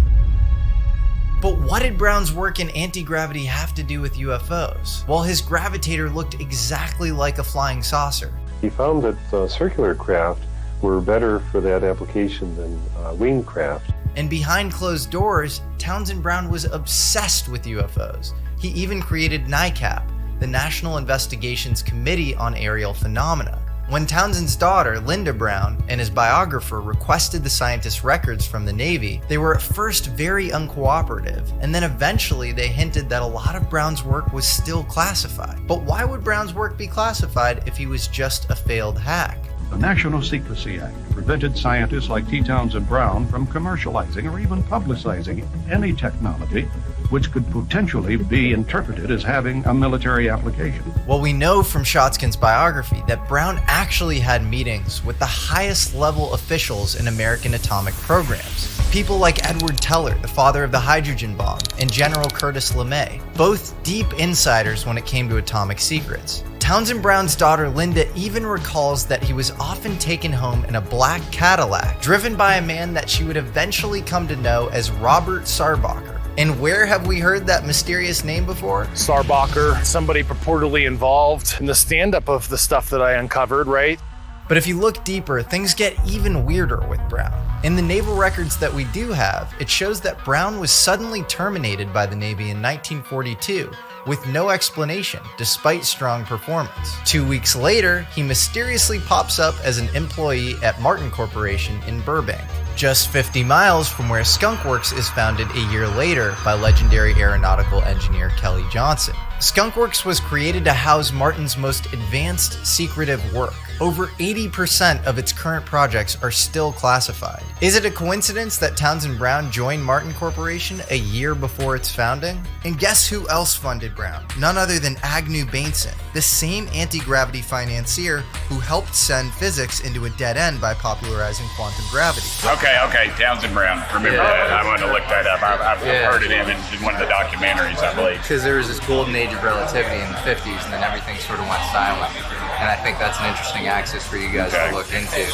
But what did Brown's work in anti-gravity have to do with UFOs? Well, his gravitator looked exactly like a flying saucer. He found that circular craft were better for that application than winged craft. And behind closed doors, Townsend Brown was obsessed with UFOs. He even created NICAP, the National Investigations Committee on Aerial Phenomena, When Townsend's daughter, Linda Brown, and his biographer requested the scientist's records from the Navy, they were at first very uncooperative, and then eventually they hinted that a lot of Brown's work was still classified. But why would Brown's work be classified if he was just a failed hack? The National Secrecy Act prevented scientists like T. Townsend Brown from commercializing or even publicizing any technology which could potentially be interpreted as having a military application. Well, we know from Shotskin's biography that Brown actually had meetings with the highest level officials in American atomic programs. People like Edward Teller, the father of the hydrogen bomb, and General Curtis LeMay, both deep insiders when it came to atomic secrets. Townsend Brown's daughter Linda even recalls that he was often taken home in a black Cadillac, driven by a man that she would eventually come to know as Robert Sarbacher. And where have we heard that mysterious name before? Sarbacher, somebody purportedly involved in the stand-up of the stuff that I uncovered, right? But if you look deeper, things get even weirder with Brown. In the naval records that we do have, it shows that Brown was suddenly terminated by the Navy in 1942 with no explanation, despite strong performance. 2 weeks later, he mysteriously pops up as an employee at Martin Corporation in Burbank, just 50 miles from where Skunk Works is founded a year later by legendary aeronautical engineer Kelly Johnson. Skunk Works was created to house Martin's most advanced secretive work. Over 80% of its current projects are still classified. Is it a coincidence that Townsend Brown joined Martin Corporation a year before its founding? And guess who else funded Brown? None other than Agnew Bainson, the same anti-gravity financier who helped send physics into a dead end by popularizing quantum gravity. Okay, Townsend Brown. Remember that. I wanted to look that up. I've heard of him in one of the documentaries, I believe. Because there was this golden age of relativity in the 50s, and then everything sort of went silent. And I think that's an interesting axis for you guys to look into.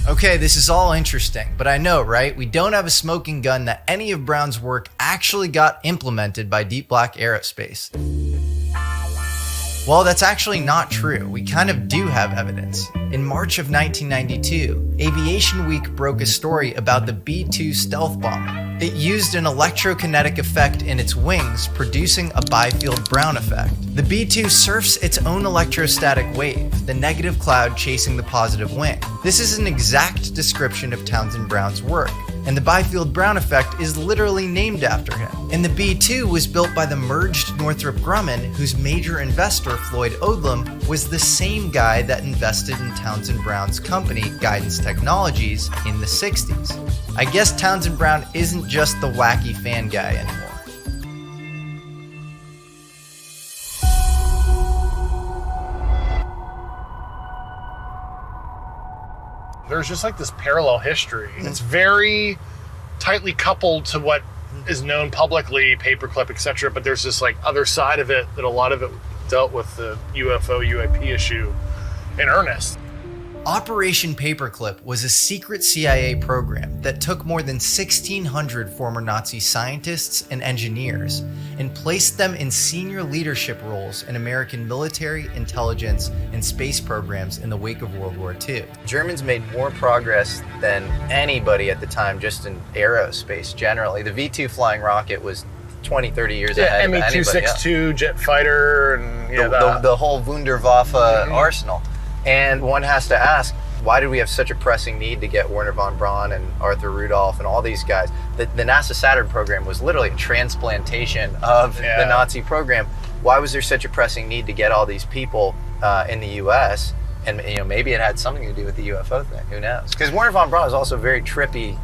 Okay, this is all interesting, but I know, right? We don't have a smoking gun that any of Brown's work actually got implemented by Deep Black Aerospace. Well, that's actually not true. We kind of do have evidence. In March of 1992, Aviation Week broke a story about the B-2 stealth bomber. It used an electrokinetic effect in its wings, producing a Byfield Brown effect. The B-2 surfs its own electrostatic wave, the negative cloud chasing the positive wing. This is an exact description of Townsend Brown's work, and the Byfield Brown effect is literally named after him. And the B-2 was built by the merged Northrop Grumman, whose major investor, Floyd Odlum, was the same guy that invested in Townsend Brown's company, Guidance Technologies, in the 60s. I guess Townsend Brown isn't just the wacky fan guy anymore. There's just like this parallel history. It's very tightly coupled to what is known publicly, paperclip, etc. But there's this like other side of it that a lot of it dealt with the UFO, UAP issue in earnest. Operation Paperclip was a secret CIA program that took more than 1,600 former Nazi scientists and engineers and placed them in senior leadership roles in American military, intelligence, and space programs in the wake of World War II. Germans made more progress than anybody at the time just in aerospace generally. The V-2 flying rocket was 20, 30 years ahead of anybody. ME-262 jet fighter and the whole Wunderwaffe arsenal. And one has to ask, why did we have such a pressing need to get Wernher von Braun and Arthur Rudolph and all these guys? The NASA Saturn program was literally a transplantation of the Nazi program. Why was there such a pressing need to get all these people in the U.S.? And maybe it had something to do with the UFO thing. Who knows? Because Wernher von Braun was also a very trippy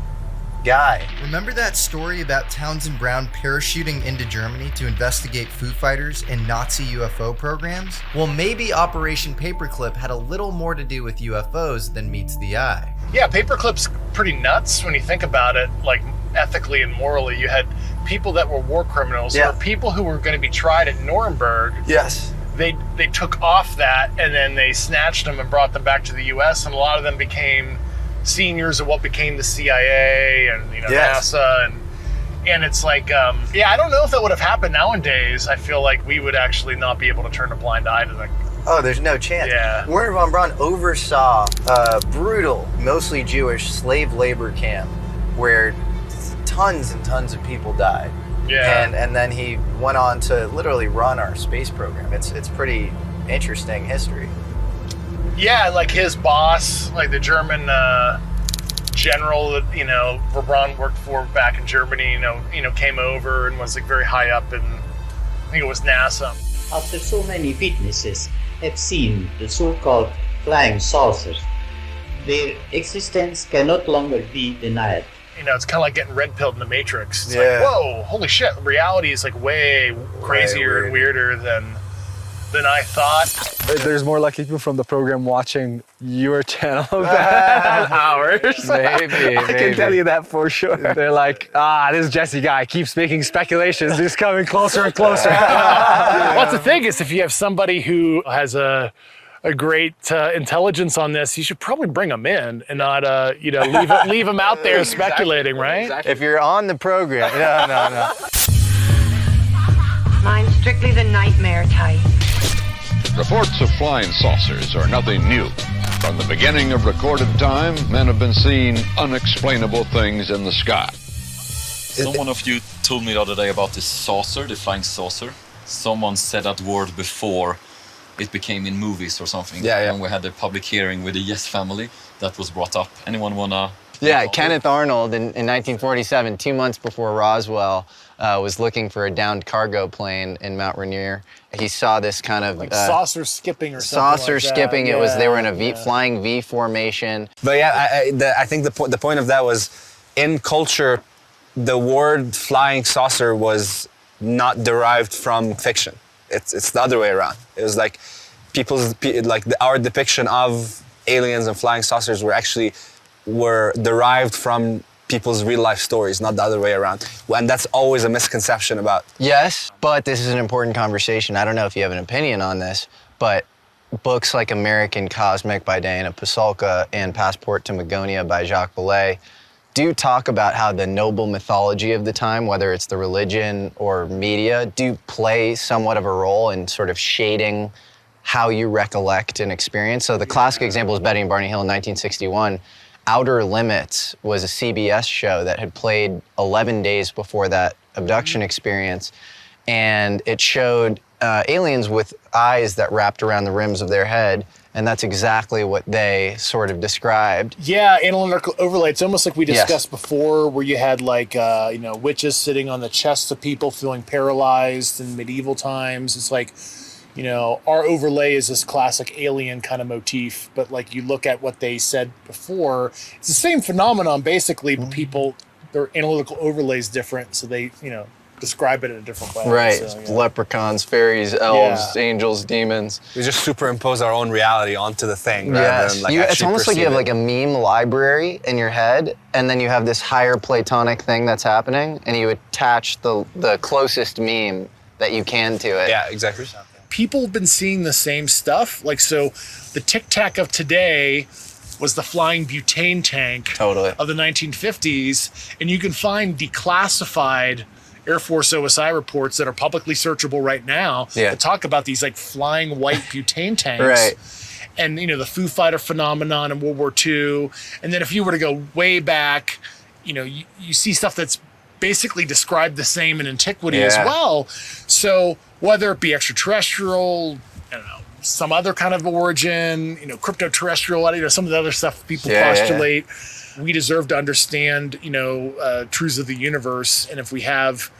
guy. Remember that story about Townsend Brown parachuting into Germany to investigate Foo Fighters and Nazi UFO programs? Well, maybe Operation Paperclip had a little more to do with UFOs than meets the eye. Yeah, Paperclip's pretty nuts when you think about it, like ethically and morally. You had people that were war criminals, or people who were going to be tried at Nuremberg. Yes. They took off that and then they snatched them and brought them back to the US, and a lot of them became seniors of what became the CIA and NASA, and it's like I don't know if that would have happened nowadays. I feel like we would actually not be able to turn a blind eye to that. Oh, there's no chance. Yeah. Wernher von Braun oversaw a brutal, mostly Jewish slave labor camp where tons and tons of people died. Yeah. And then he went on to literally run our space program. It's pretty interesting history. Yeah, like his boss, like the German general that Verbraughn worked for back in Germany, came over and was like very high up in, I think it was NASA. After so many witnesses have seen the so-called flying saucers, their existence can no longer be denied. It's kind of like getting red-pilled in the Matrix. It's like, whoa, holy shit! Reality is like way crazier and weirder than I thought. There's more lucky people from the program watching your channel than ours. Maybe. I can tell you that for sure. They're like, this Jesse guy keeps making speculations. He's coming closer and closer. Well, the thing is, if you have somebody who has a great intelligence on this, you should probably bring them in and not, leave them out there speculating, right? Exactly. If you're on the program, no. Mine's strictly the nightmare type. Reports of flying saucers are nothing new. From the beginning of recorded time, men have been seeing unexplainable things in the sky. Someone of you told me the other day about this saucer, the flying saucer. Someone said that word before it became in movies or something. Yeah. And we had a public hearing with the Yes family that was brought up. Anyone wanna? Yeah, Kenneth Arnold in 1947, 2 months before Roswell, was looking for a downed cargo plane in Mount Rainier. He saw this kind of saucer skipping or something. Saucer skipping. It was they were in a flying V formation. But I think the point of that was, in culture, the word flying saucer was not derived from fiction. It's the other way around. It was like our depiction of aliens and flying saucers were derived from people's real life stories, not the other way around. And that's always a misconception about. Yes, but this is an important conversation. I don't know if you have an opinion on this, but books like American Cosmic by Diana Pasulka and Passport to Magonia by Jacques Vallée do talk about how the noble mythology of the time, whether it's the religion or media, do play somewhat of a role in sort of shading how you recollect an experience. So the classic example is Betty and Barney Hill in 1961. Outer Limits was a CBS show that had played 11 days before that abduction experience, and it showed aliens with eyes that wrapped around the rims of their head, and that's exactly what they sort of described. Yeah, analytical overlay. It's almost like we discussed before, where you had like witches sitting on the chests of people feeling paralyzed in medieval times. It's like, our overlay is this classic alien kind of motif, but like you look at what they said before, it's the same phenomenon basically, but people, their analytical overlay is different, so they, describe it in a different way. Right, So, leprechauns, fairies, elves, angels, demons. We just superimpose our own reality onto the thing rather than like it's almost like you have like a meme library in your head, and then you have this higher Platonic thing that's happening, and you attach the closest meme that you can to it. Yeah, exactly. People have been seeing the same stuff. Like, so the Tic Tac of today was the flying butane tank of the 1950s. And you can find declassified Air Force OSI reports that are publicly searchable right now that talk about these like flying white butane tanks. Right. And, the Foo Fighter phenomenon in World War II. And then if you were to go way back, you see stuff that's basically described the same in antiquity as well. So whether it be extraterrestrial, some other kind of origin, crypto-terrestrial, some of the other stuff people postulate, we deserve to understand, truths of the universe. And if we have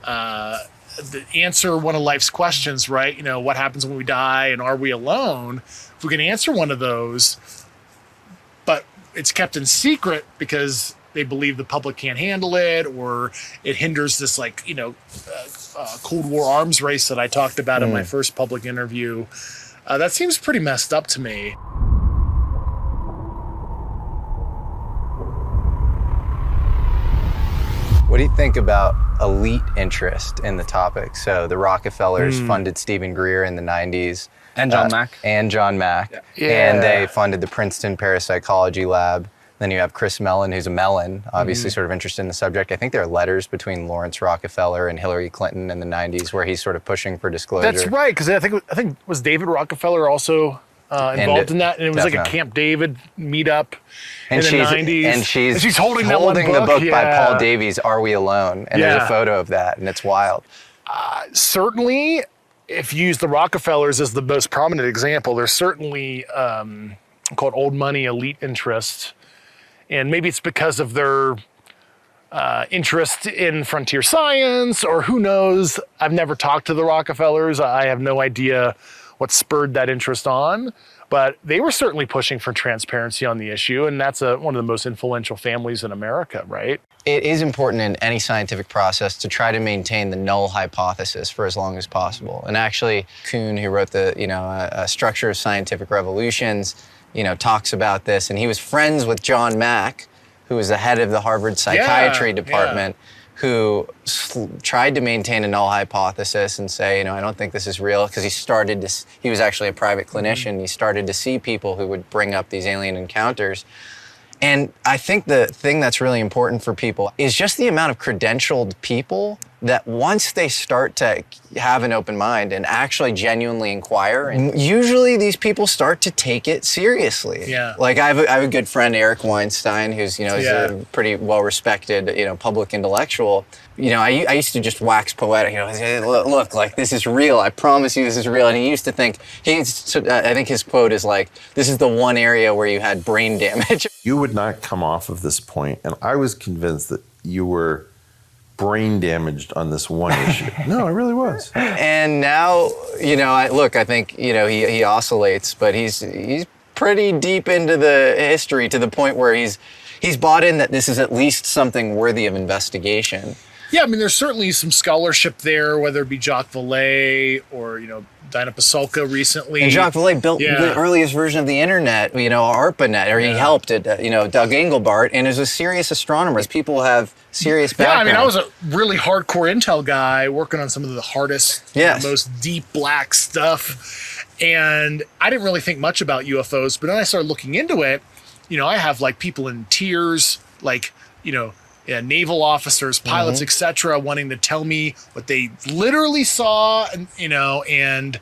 the answer one of life's questions, right? What happens when we die and are we alone? If we can answer one of those, but it's kept in secret because they believe the public can't handle it, or it hinders this Cold War arms race that I talked about in my first public interview. That seems pretty messed up to me. What do you think about elite interest in the topic? So the Rockefellers funded Stephen Greer in the 90s. And John Mack. And John Mack. Yeah. And they funded the Princeton Parapsychology Lab. Then you have Chris Mellon, who's a Mellon, obviously sort of interested in the subject. I think there are letters between Lawrence Rockefeller and Hillary Clinton in the 90s where he's sort of pushing for disclosure. That's right, because I think was David Rockefeller also involved in that? And it was like a Camp David meetup in the 90s. And she's holding that one the book by Yeah. Paul Davies, Are We Alone? And there's a photo of that, and it's wild. Certainly, if you use the Rockefellers as the most prominent example, there's certainly called old money elite interest. And maybe it's because of their interest in frontier science, or who knows. I've never talked to the Rockefellers. I have no idea what spurred that interest on. But they were certainly pushing for transparency on the issue, and that's one of the most influential families in America, right? It is important in any scientific process to try to maintain the null hypothesis for as long as possible. And actually, Kuhn, who wrote the Structure of Scientific Revolutions, talks about this, and he was friends with John Mack, who was the head of the Harvard Psychiatry Department, who tried to maintain a null hypothesis and say, I don't think this is real, because he was actually a private clinician. He started to see people who would bring up these alien encounters. And I think the thing that's really important for people is just the amount of credentialed people that once they start to have an open mind and actually genuinely inquire, and usually these people start to take it seriously. Yeah. Like I have a good friend, Eric Weinstein, who's he's a pretty well-respected hpublic intellectual. I used to just wax poetic. Look, like this is real. I promise you, this is real. And he used to think I think his quote is like, "This is the one area where you had brain damage." You would not come off of this point, and I was convinced that you were brain damaged on this one issue. No, I really was. And now, I think, he oscillates, but he's pretty deep into the history to the point where he's bought in that this is at least something worthy of investigation. Yeah, I mean, there's certainly some scholarship there, whether it be Jacques Vallée or, Dinah Pasulka recently. And Jacques Vallée built the earliest version of the internet, ARPANET, or he helped it, Doug Engelbart, and is a serious astronomer. People have serious background. Yeah, I mean, I was a really hardcore Intel guy working on some of the hardest, most deep black stuff. And I didn't really think much about UFOs, but then I started looking into it. I have like people in tears, like, naval officers, pilots, etc., wanting to tell me what they literally saw, and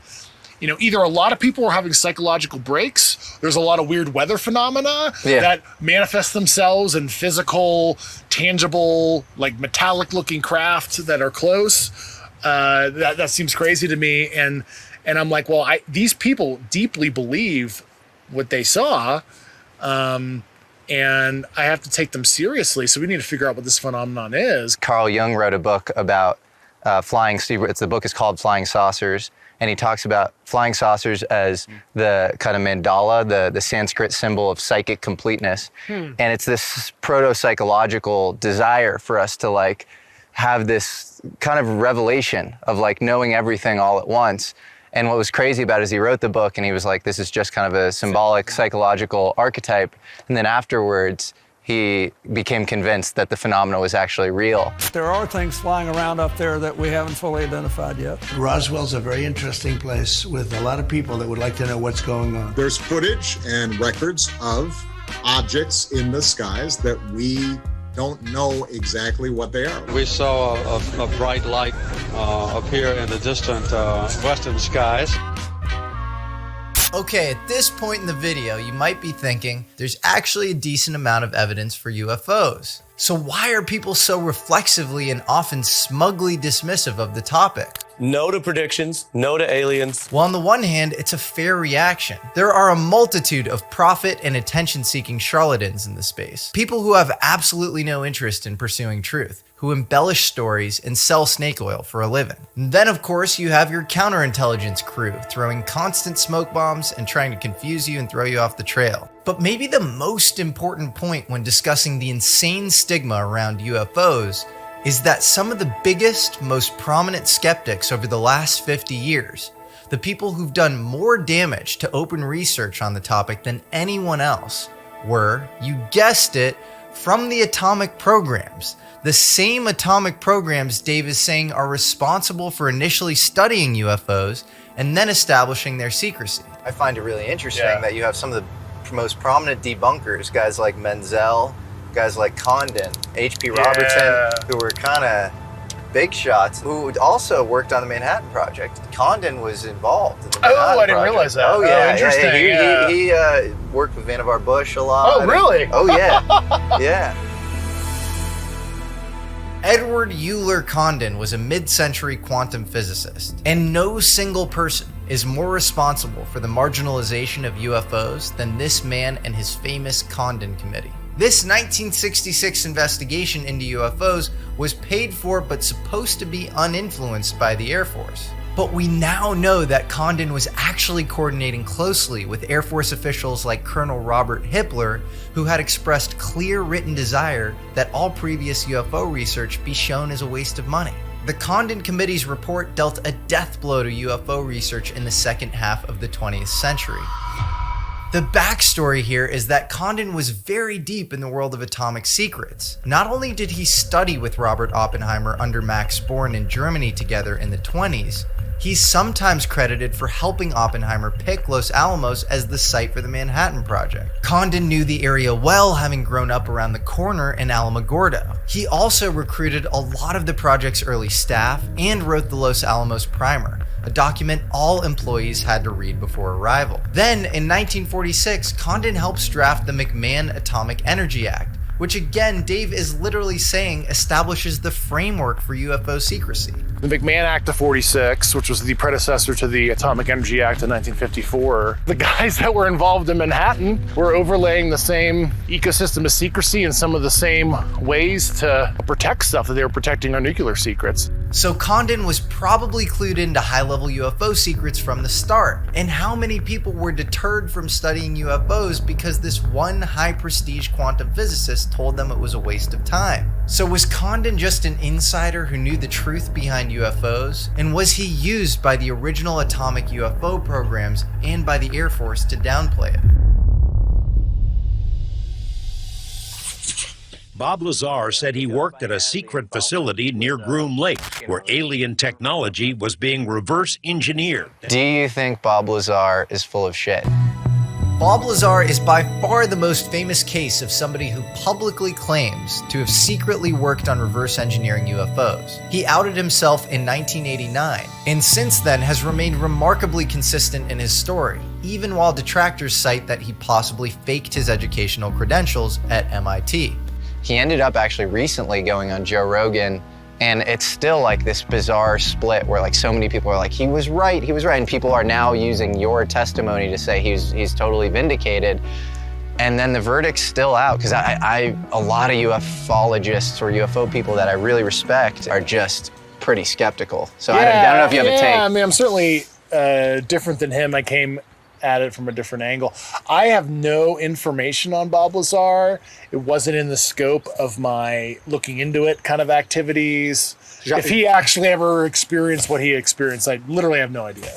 either a lot of people were having psychological breaks. There's a lot of weird weather phenomena that manifest themselves in physical, tangible, like metallic-looking craft that are close. That seems crazy to me, and I'm like, well, these people deeply believe what they saw. And I have to take them seriously, so we need to figure out what this phenomenon is. Carl Jung wrote a book about flying. The book is called Flying Saucers, and he talks about flying saucers as the kind of mandala, the Sanskrit symbol of psychic completeness. And it's this proto-psychological desire for us to have this kind of revelation of knowing everything all at once. And what was crazy about it is he wrote the book and he was like, this is just kind of a symbolic psychological archetype. And then afterwards, he became convinced that the phenomena was actually real. There are things flying around up there that we haven't fully identified yet. Roswell's a very interesting place with a lot of people that would like to know what's going on. There's footage and records of objects in the skies that we don't know exactly what they are. We saw a bright light appear in the distant western skies. Okay, at this point in the video, you might be thinking there's actually a decent amount of evidence for UFOs. So why are people so reflexively and often smugly dismissive of the topic? No to predictions, no to aliens. Well, on the one hand, it's a fair reaction. There are a multitude of profit and attention-seeking charlatans in the space. People who have absolutely no interest in pursuing truth, who embellish stories and sell snake oil for a living. And then, of course, you have your counterintelligence crew throwing constant smoke bombs and trying to confuse you and throw you off the trail. But maybe the most important point when discussing the insane stigma around UFOs is that some of the biggest, most prominent skeptics over the last 50 years, the people who've done more damage to open research on the topic than anyone else, were, you guessed it, from the atomic programs. The same atomic programs Dave is saying are responsible for initially studying UFOs and then establishing their secrecy. I find it really interesting that you have some of the most prominent debunkers, guys like Menzel, guys like Condon, H.P. Robertson, who were kind of big shots, who also worked on the Manhattan Project. Condon was involved in the Manhattan I didn't Project. realize that. Oh, yeah. Interesting. He worked with Vannevar Bush a lot. Oh, really? Oh, yeah. Yeah. Edward Euler Condon was a mid-century quantum physicist, and no single person is more responsible for the marginalization of UFOs than this man and his famous Condon Committee. This 1966 investigation into UFOs was paid for but supposed to be uninfluenced by the Air Force. But we now know that Condon was actually coordinating closely with Air Force officials like Colonel Robert Hippler, who had expressed clear written desire that all previous UFO research be shown as a waste of money. The Condon Committee's report dealt a death blow to UFO research in the second half of the 20th century. The backstory here is that Condon was very deep in the world of atomic secrets. Not only did he study with Robert Oppenheimer under Max Born in Germany together in the 20s, he's sometimes credited for helping Oppenheimer pick Los Alamos as the site for the Manhattan Project. Condon knew the area well, having grown up around the corner in Alamogordo. He also recruited a lot of the project's early staff and wrote the Los Alamos Primer, a document all employees had to read before arrival. Then, in 1946, Condon helps draft the McMahon Atomic Energy Act, which again, Dave is literally saying establishes the framework for UFO secrecy. The McMahon Act of 46, which was the predecessor to the Atomic Energy Act of 1954, the guys that were involved in Manhattan were overlaying the same ecosystem of secrecy and some of the same ways to protect stuff that they were protecting our nuclear secrets. So Condon was probably clued into high-level UFO secrets from the start. And how many people were deterred from studying UFOs because this one high-prestige quantum physicist told them it was a waste of time? So was Condon just an insider who knew the truth behind UFOs? And was he used by the original atomic UFO programs and by the Air Force to downplay it? Bob Lazar said he worked at a secret facility near Groom Lake where alien technology was being reverse engineered. Do you think Bob Lazar is full of shit? Bob Lazar is by far the most famous case of somebody who publicly claims to have secretly worked on reverse engineering UFOs. He outed himself in 1989, and since then has remained remarkably consistent in his story, even while detractors cite that he possibly faked his educational credentials at MIT. He ended up actually recently going on Joe Rogan, and it's still like this bizarre split where like so many people are like, he was right, and people are now using your testimony to say he's totally vindicated. And then the verdict's still out, because a lot of ufologists or UFO people that I really respect are just pretty skeptical. So I don't know if you have a take. Yeah, I mean, I'm certainly different than him. I came at it from a different angle. I have no information on Bob Lazar. It wasn't in the scope of my looking into it kind of activities. If he actually ever experienced what he experienced, I literally have no idea.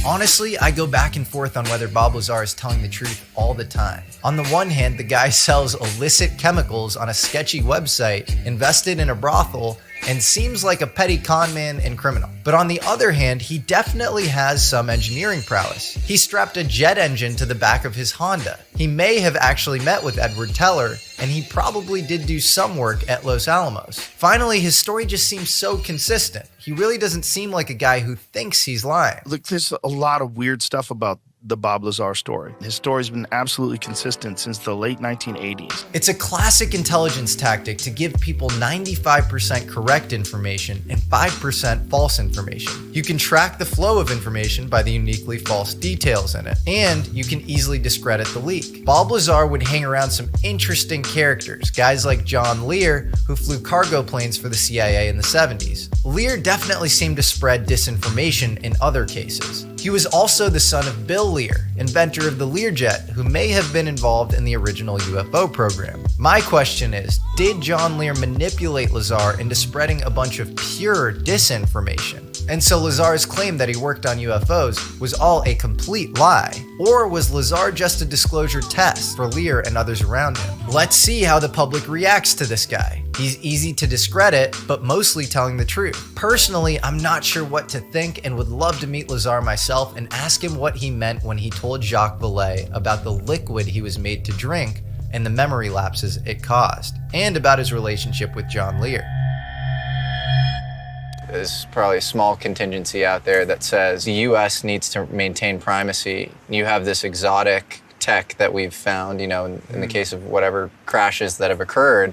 Honestly, I go back and forth on whether Bob Lazar is telling the truth all the time. On the one hand, the guy sells illicit chemicals on a sketchy website, invested in a brothel, and seems like a petty con man and criminal. But on the other hand, he definitely has some engineering prowess. He strapped a jet engine to the back of his Honda. He may have actually met with Edward Teller, and he probably did do some work at Los Alamos. Finally, his story just seems so consistent. He really doesn't seem like a guy who thinks he's lying. Look, there's a lot of weird stuff about the Bob Lazar story. His story's been absolutely consistent since the late 1980s. It's a classic intelligence tactic to give people 95% correct information and 5% false information. You can track the flow of information by the uniquely false details in it, and you can easily discredit the leak. Bob Lazar would hang around some interesting characters, guys like John Lear, who flew cargo planes for the CIA in the 70s. Lear definitely seemed to spread disinformation in other cases. He was also the son of Bill Lear, inventor of the Learjet, who may have been involved in the original UFO program. My question is, did John Lear manipulate Lazar into spreading a bunch of pure disinformation? And so Lazar's claim that he worked on UFOs was all a complete lie? Or was Lazar just a disclosure test for Lear and others around him? Let's see how the public reacts to this guy. He's easy to discredit, but mostly telling the truth. Personally, I'm not sure what to think and would love to meet Lazar myself and ask him what he meant when he told Jacques Vallée about the liquid he was made to drink and the memory lapses it caused, and about his relationship with John Lear. There's probably a small contingency out there that says the US needs to maintain primacy. You have this exotic tech that we've found, in the case of whatever crashes that have occurred,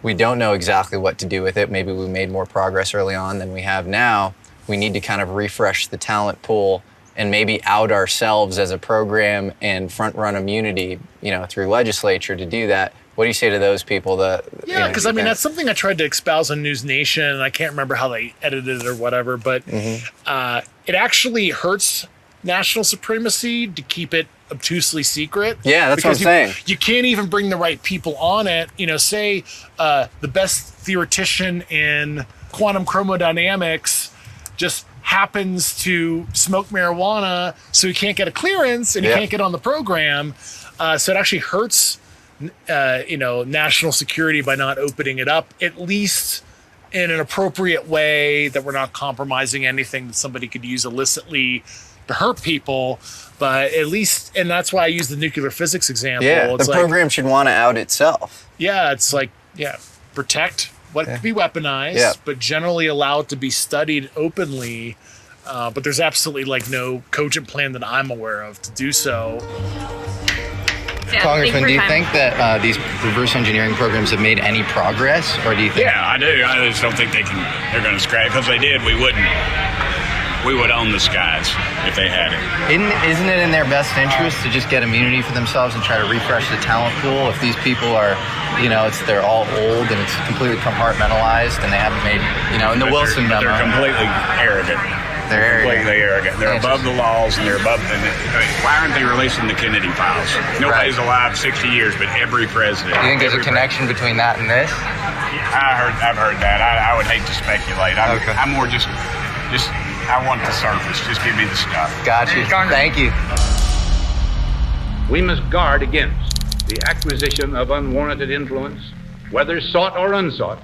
We don't know exactly what to do with it. Maybe we made more progress early on than we have now. We need to kind of refresh the talent pool and maybe out ourselves as a program and front run immunity, through legislature to do that. What do you say to those people? Yeah, because that's something I tried to espouse on News Nation, and I can't remember how they edited it or whatever, but it actually hurts national supremacy to keep it obtusely secret. Yeah, that's what I'm saying. You can't even bring the right people on it. Say the best theoretician in quantum chromodynamics just happens to smoke marijuana, so he can't get a clearance and he can't get on the program. So it actually hurts national security by not opening it up, at least in an appropriate way that we're not compromising anything that somebody could use illicitly to hurt people. But at least, and that's why I use the nuclear physics example. Yeah, the program should want to out itself. Yeah, it's protect what could be weaponized, but generally allow it to be studied openly. But there's absolutely no cogent plan that I'm aware of to do so. Congressman, do you think that these reverse engineering programs have made any progress, or do you think? Yeah, I do. I just don't think they're going to scrap. Because if they did, we would own the skies if they had it. Isn't it in their best interest to just get immunity for themselves and try to refresh the talent pool? If these people are, they're all old and it's completely compartmentalized and they haven't made, in the Wilson memo. They're completely arrogant. They're completely arrogant. They're above the laws, and they're above. Why aren't they releasing the Kennedy files? Nobody's alive 60 years, but every president. Do you think there's a connection between that and this? I've heard that. I would hate to speculate. I'm more just. I want the surface. Just give me the stuff. Got you. Thank you. We must guard against the acquisition of unwarranted influence, whether sought or unsought,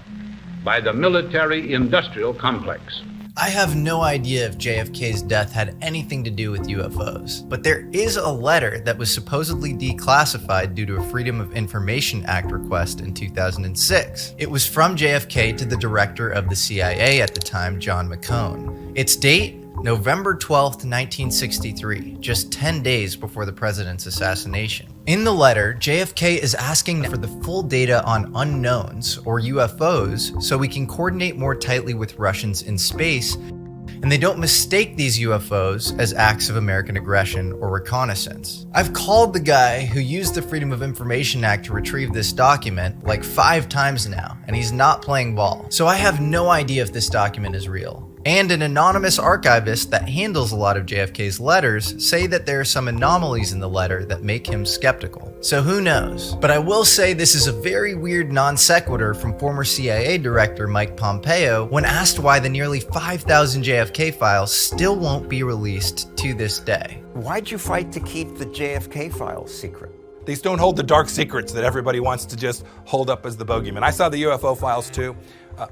by the military-industrial complex. I have no idea if JFK's death had anything to do with UFOs, but there is a letter that was supposedly declassified due to a Freedom of Information Act request in 2006. It was from JFK to the director of the CIA at the time, John McCone. Its date? November 12th, 1963, just 10 days before the president's assassination. In the letter, JFK is asking for the full data on unknowns, or UFOs, so we can coordinate more tightly with Russians in space, and they don't mistake these UFOs as acts of American aggression or reconnaissance. I've called the guy who used the Freedom of Information Act to retrieve this document 5 times now, and he's not playing ball. So I have no idea if this document is real. And an anonymous archivist that handles a lot of JFK's letters say that there are some anomalies in the letter that make him skeptical. So who knows? But I will say this is a very weird non sequitur from former CIA Director Mike Pompeo when asked why the nearly 5,000 JFK files still won't be released to this day. Why'd you fight to keep the JFK files secret? These don't hold the dark secrets that everybody wants to just hold up as the bogeyman. I saw the UFO files too.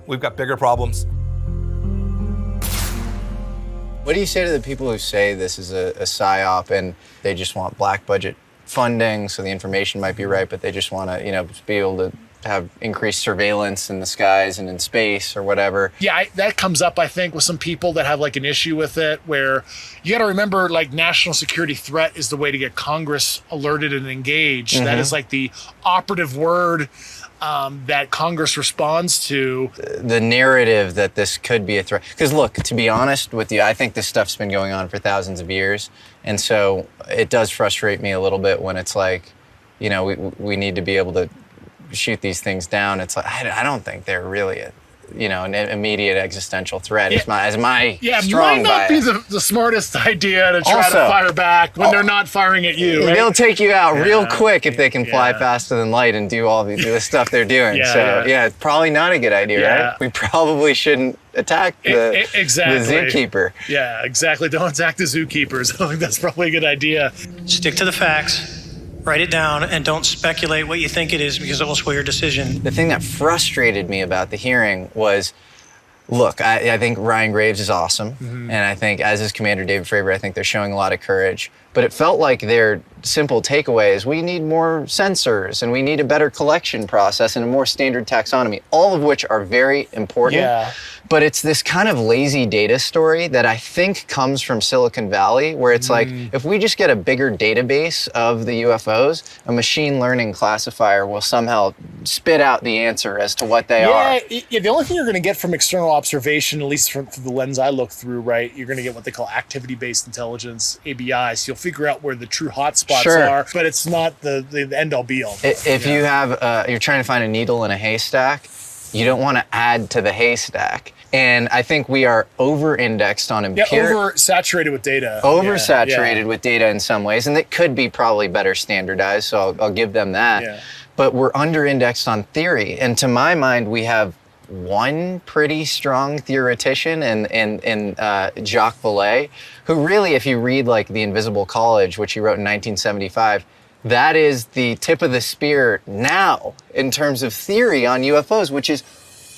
We've got bigger problems. What do you say to the people who say this is a psyop and they just want black budget funding, so the information might be right, but they just want to, be able to have increased surveillance in the skies and in space or whatever? Yeah, that comes up, I think, with some people that have an issue with it, where you got to remember, national security threat is the way to get Congress alerted and engaged. Mm-hmm. That is the operative word that Congress responds to. The narrative that this could be a threat. Because look, to be honest with you, I think this stuff's been going on for thousands of years. And so it does frustrate me a little bit when it's we need to be able to shoot these things down. It's I don't think they're really an immediate existential threat. As my strong might not bias. be the smartest idea to try to fire back when they're not firing at you. Right? They'll take you out real quick if they can fly faster than light and do all the stuff they're doing. It's probably not a good idea, right? We probably shouldn't attack the zookeeper. Yeah, exactly. Don't attack the zookeepers. I think that's probably a good idea. Stick to the facts. Write it down and don't speculate what you think it is, because it will sway your decision. The thing that frustrated me about the hearing was, look, I think Ryan Graves is awesome. Mm-hmm. And I think, as is Commander David Fravor, I think they're showing a lot of courage. but it felt like their simple takeaway is we need more sensors and we need a better collection process and a more standard taxonomy, all of which are very important. Yeah. But it's this kind of lazy data story that I think comes from Silicon Valley, where it's like, if we just get a bigger database of the UFOs, a machine learning classifier will somehow spit out the answer as to what they are. Yeah, the only thing you're going to get from external observation, at least from the lens I look through, right, you're going to get what they call activity-based intelligence, ABI. So you'll figure out where the true hotspots are, but it's not the end-all be-all. If you have, you're trying to find a needle in a haystack, you don't want to add to the haystack. And I think we are over-indexed on oversaturated with data. Oversaturated with data in some ways, and it could be probably better standardized, so I'll give them that. Yeah. But we're under-indexed on theory, and to my mind, we have one pretty strong theoretician in Jacques Vallée, who really, if you read like The Invisible College, which he wrote in 1975, that is the tip of the spear now in terms of theory on UFOs, which is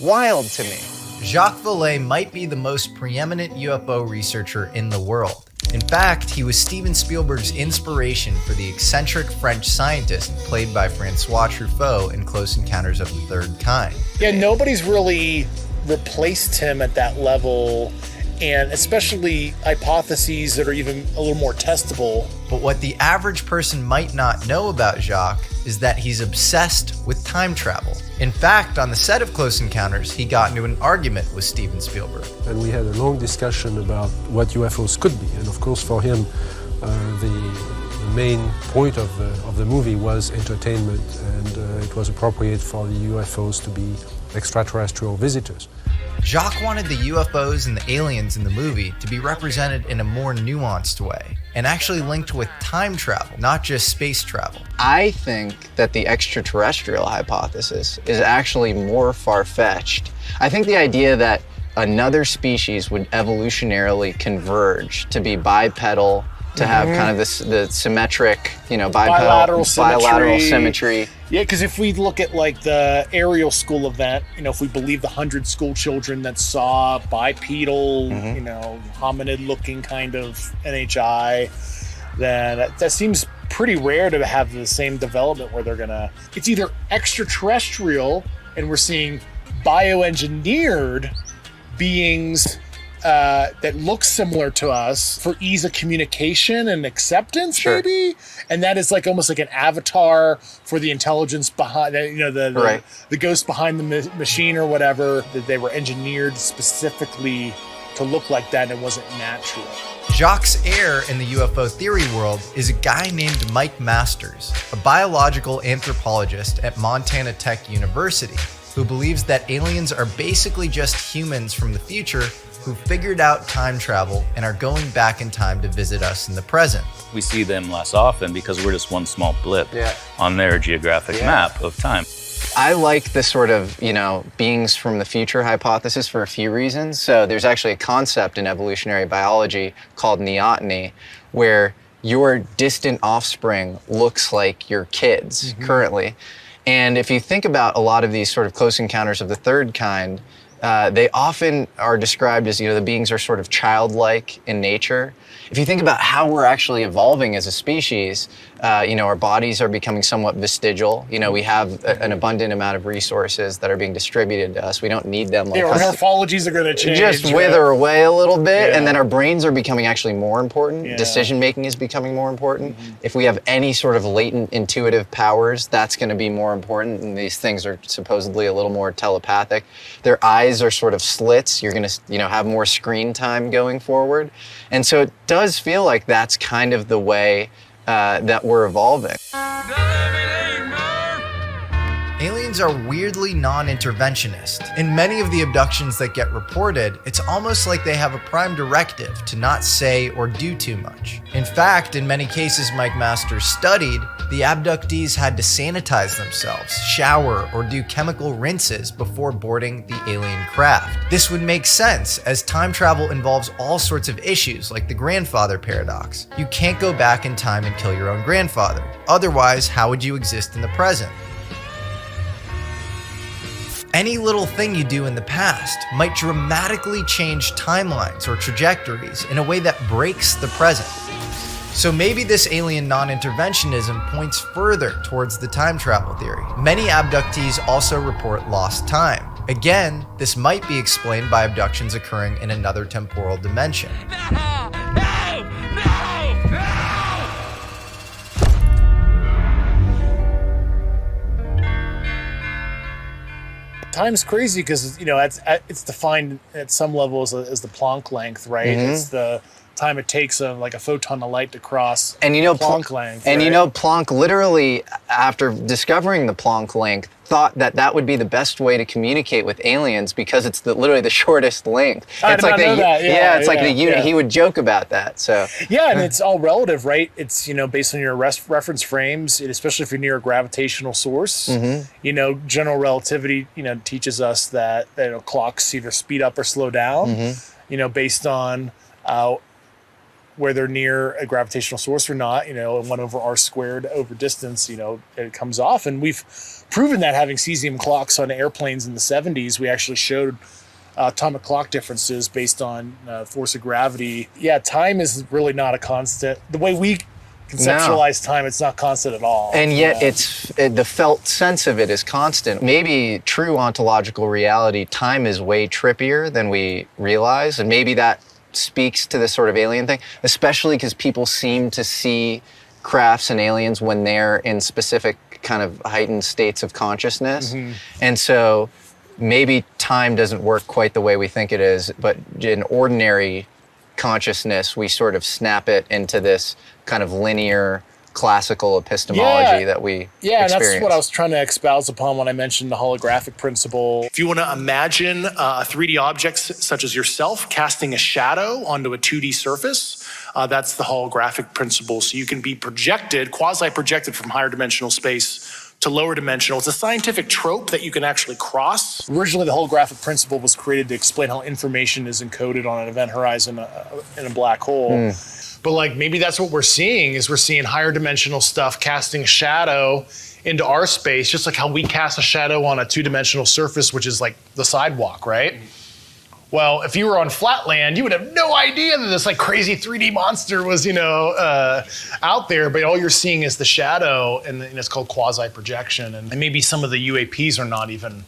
wild to me. Jacques Vallée might be the most preeminent UFO researcher in the world. In fact, he was Steven Spielberg's inspiration for the eccentric French scientist played by Francois Truffaut in Close Encounters of the Third Kind. Yeah, nobody's really replaced him at that level, and especially hypotheses that are even a little more testable. But what the average person might not know about Jacques is that he's obsessed with time travel. In fact, on the set of Close Encounters, he got into an argument with Steven Spielberg. And we had a long discussion about what UFOs could be. And of course, for him, the main point of the movie was entertainment, and it was appropriate for the UFOs to be extraterrestrial visitors. Jacques wanted the UFOs and the aliens in the movie to be represented in a more nuanced way, and actually linked with time travel, not just space travel. I think that the extraterrestrial hypothesis is actually more far-fetched. I think the idea that another species would evolutionarily converge to be bipedal, to have kind of the symmetric, bilateral symmetry. Yeah, because if we look at like the Ariel school event, if we believe the 100 school children that saw bipedal, hominid-looking kind of NHI, then that seems pretty rare to have the same development where it's either extraterrestrial and we're seeing bioengineered beings that look similar to us for ease of communication and acceptance, maybe, and that is like almost like an avatar for the intelligence behind, the ghost behind the machine or whatever. That they were engineered specifically to look like that, and it wasn't natural. Jacques' heir in the UFO theory world is a guy named Mike Masters, a biological anthropologist at Montana Tech University, who believes that aliens are basically just humans from the future who figured out time travel and are going back in time to visit us in the present. We see them less often because we're just one small blip on their geographic map of time. I like the sort of, beings from the future hypothesis for a few reasons. So there's actually a concept in evolutionary biology called neoteny, where your distant offspring looks like your kids currently. And if you think about a lot of these sort of close encounters of the third kind, they often are described as, the beings are sort of childlike in nature. If you think about how we're actually evolving as a species, our bodies are becoming somewhat vestigial. We have an abundant amount of resources that are being distributed to us. We don't need them. Our morphologies are going to change. Just wither away a little bit, and then our brains are becoming actually more important. Decision-making is becoming more important. If we have any sort of latent intuitive powers, that's going to be more important, and these things are supposedly a little more telepathic. Their eyes are sort of slits. You're going to, have more screen time going forward. And so it does feel like that's kind of the way that we're evolving. Aliens are weirdly non-interventionist. In many of the abductions that get reported, it's almost like they have a prime directive to not say or do too much. In fact, in many cases Mike Masters studied, the abductees had to sanitize themselves, shower, or do chemical rinses before boarding the alien craft. This would make sense, as time travel involves all sorts of issues like the grandfather paradox. You can't go back in time and kill your own grandfather. Otherwise, how would you exist in the present? Any little thing you do in the past might dramatically change timelines or trajectories in a way that breaks the present. So maybe this alien non-interventionism points further towards the time travel theory. Many abductees also report lost time. Again, this might be explained by abductions occurring in another temporal dimension. Time's crazy because, you know, it's defined at some level as the Planck length, right? Mm-hmm. It's the time it takes like a photon of light to cross and you know Planck length. And right? you know, Planck literally, after discovering the Planck length, thought that would be the best way to communicate with aliens because it's literally the shortest length. I It's did like not know that. yeah, it's like the unit. yeah. He would joke about that. So yeah, and it's all relative, right? It's, you know, based on your reference frames, and especially if you're near a gravitational source. Mhm. You know, general relativity, you know, teaches us that, you know, clocks either speed up or slow down. Mhm. You know, based on where they're near a gravitational source or not, you know, 1/r squared over distance, you know, it comes off. And we've proven that having cesium clocks on airplanes in the 70s, we actually showed atomic clock differences based on force of gravity. Yeah, time is really not a constant. The way we conceptualize time, it's not constant at all. And yet the felt sense of it is constant. Maybe true ontological reality, time is way trippier than we realize. And maybe that speaks to this sort of alien thing, especially because people seem to see crafts and aliens when they're in specific kind of heightened states of consciousness. Mhm. And so maybe time doesn't work quite the way we think it is, but in ordinary consciousness, we sort of snap it into this kind of linear classical epistemology that we Yeah, and experience. that's what I was trying to espouse upon when I mentioned the holographic principle. If you want to imagine a 3D object such as yourself casting a shadow onto a 2D surface, that's the holographic principle. So you can be projected, quasi-projected from higher dimensional space to lower dimensional. It's a scientific trope that you can actually cross. Originally, the holographic principle was created to explain how information is encoded on an event horizon in a black hole. But like maybe that's what we're seeing, is we're seeing higher dimensional stuff casting a shadow into our space, just like how we cast a shadow on a 2-dimensional surface, which is like the sidewalk, right? Well, if you were on flat land, you would have no idea that this like crazy 3D monster was, you know, out there, but all you're seeing is the shadow, and it's called quasi-projection. And maybe some of the UAPs are not even,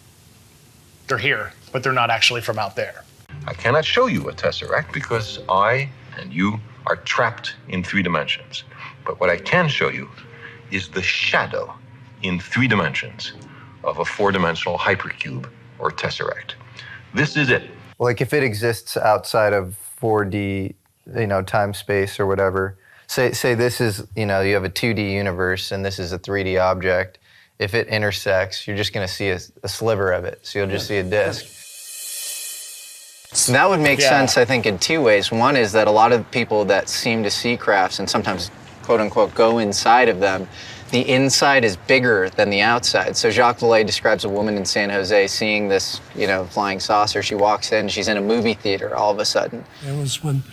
they're here, but they're not actually from out there. I cannot show you a tesseract because I and you are trapped in 3 dimensions. But what I can show you is the shadow in 3 dimensions of a 4-dimensional hypercube or tesseract. This is it. Like if it exists outside of 4D, you know, time, space or whatever, say this is, you know, you have a 2D universe and this is a 3D object. If it intersects, you're just going to see a sliver of it. So you'll just see a disk. So that would make sense, I think, in 2 ways. One is that a lot of people that seem to see crafts and sometimes, quote unquote, go inside of them, the inside is bigger than the outside. So Jacques Vallée describes a woman in San Jose seeing this, you know, flying saucer. She walks in, she's in a movie theater all of a sudden. There was one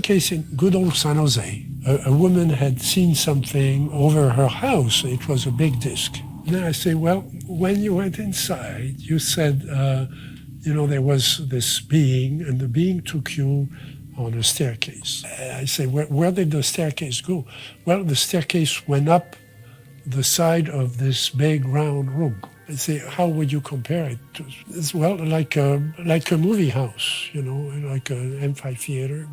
case in good old San Jose. A woman had seen something over her house. It was a big disc. And then I say, well, when you went inside, you said, you know, there was this being, and the being took you on a staircase. I say, where did the staircase go? Well, the staircase went up the side of this big round room. I say, how would you compare it to? It's, well, like a movie house, you know, like an amphitheater.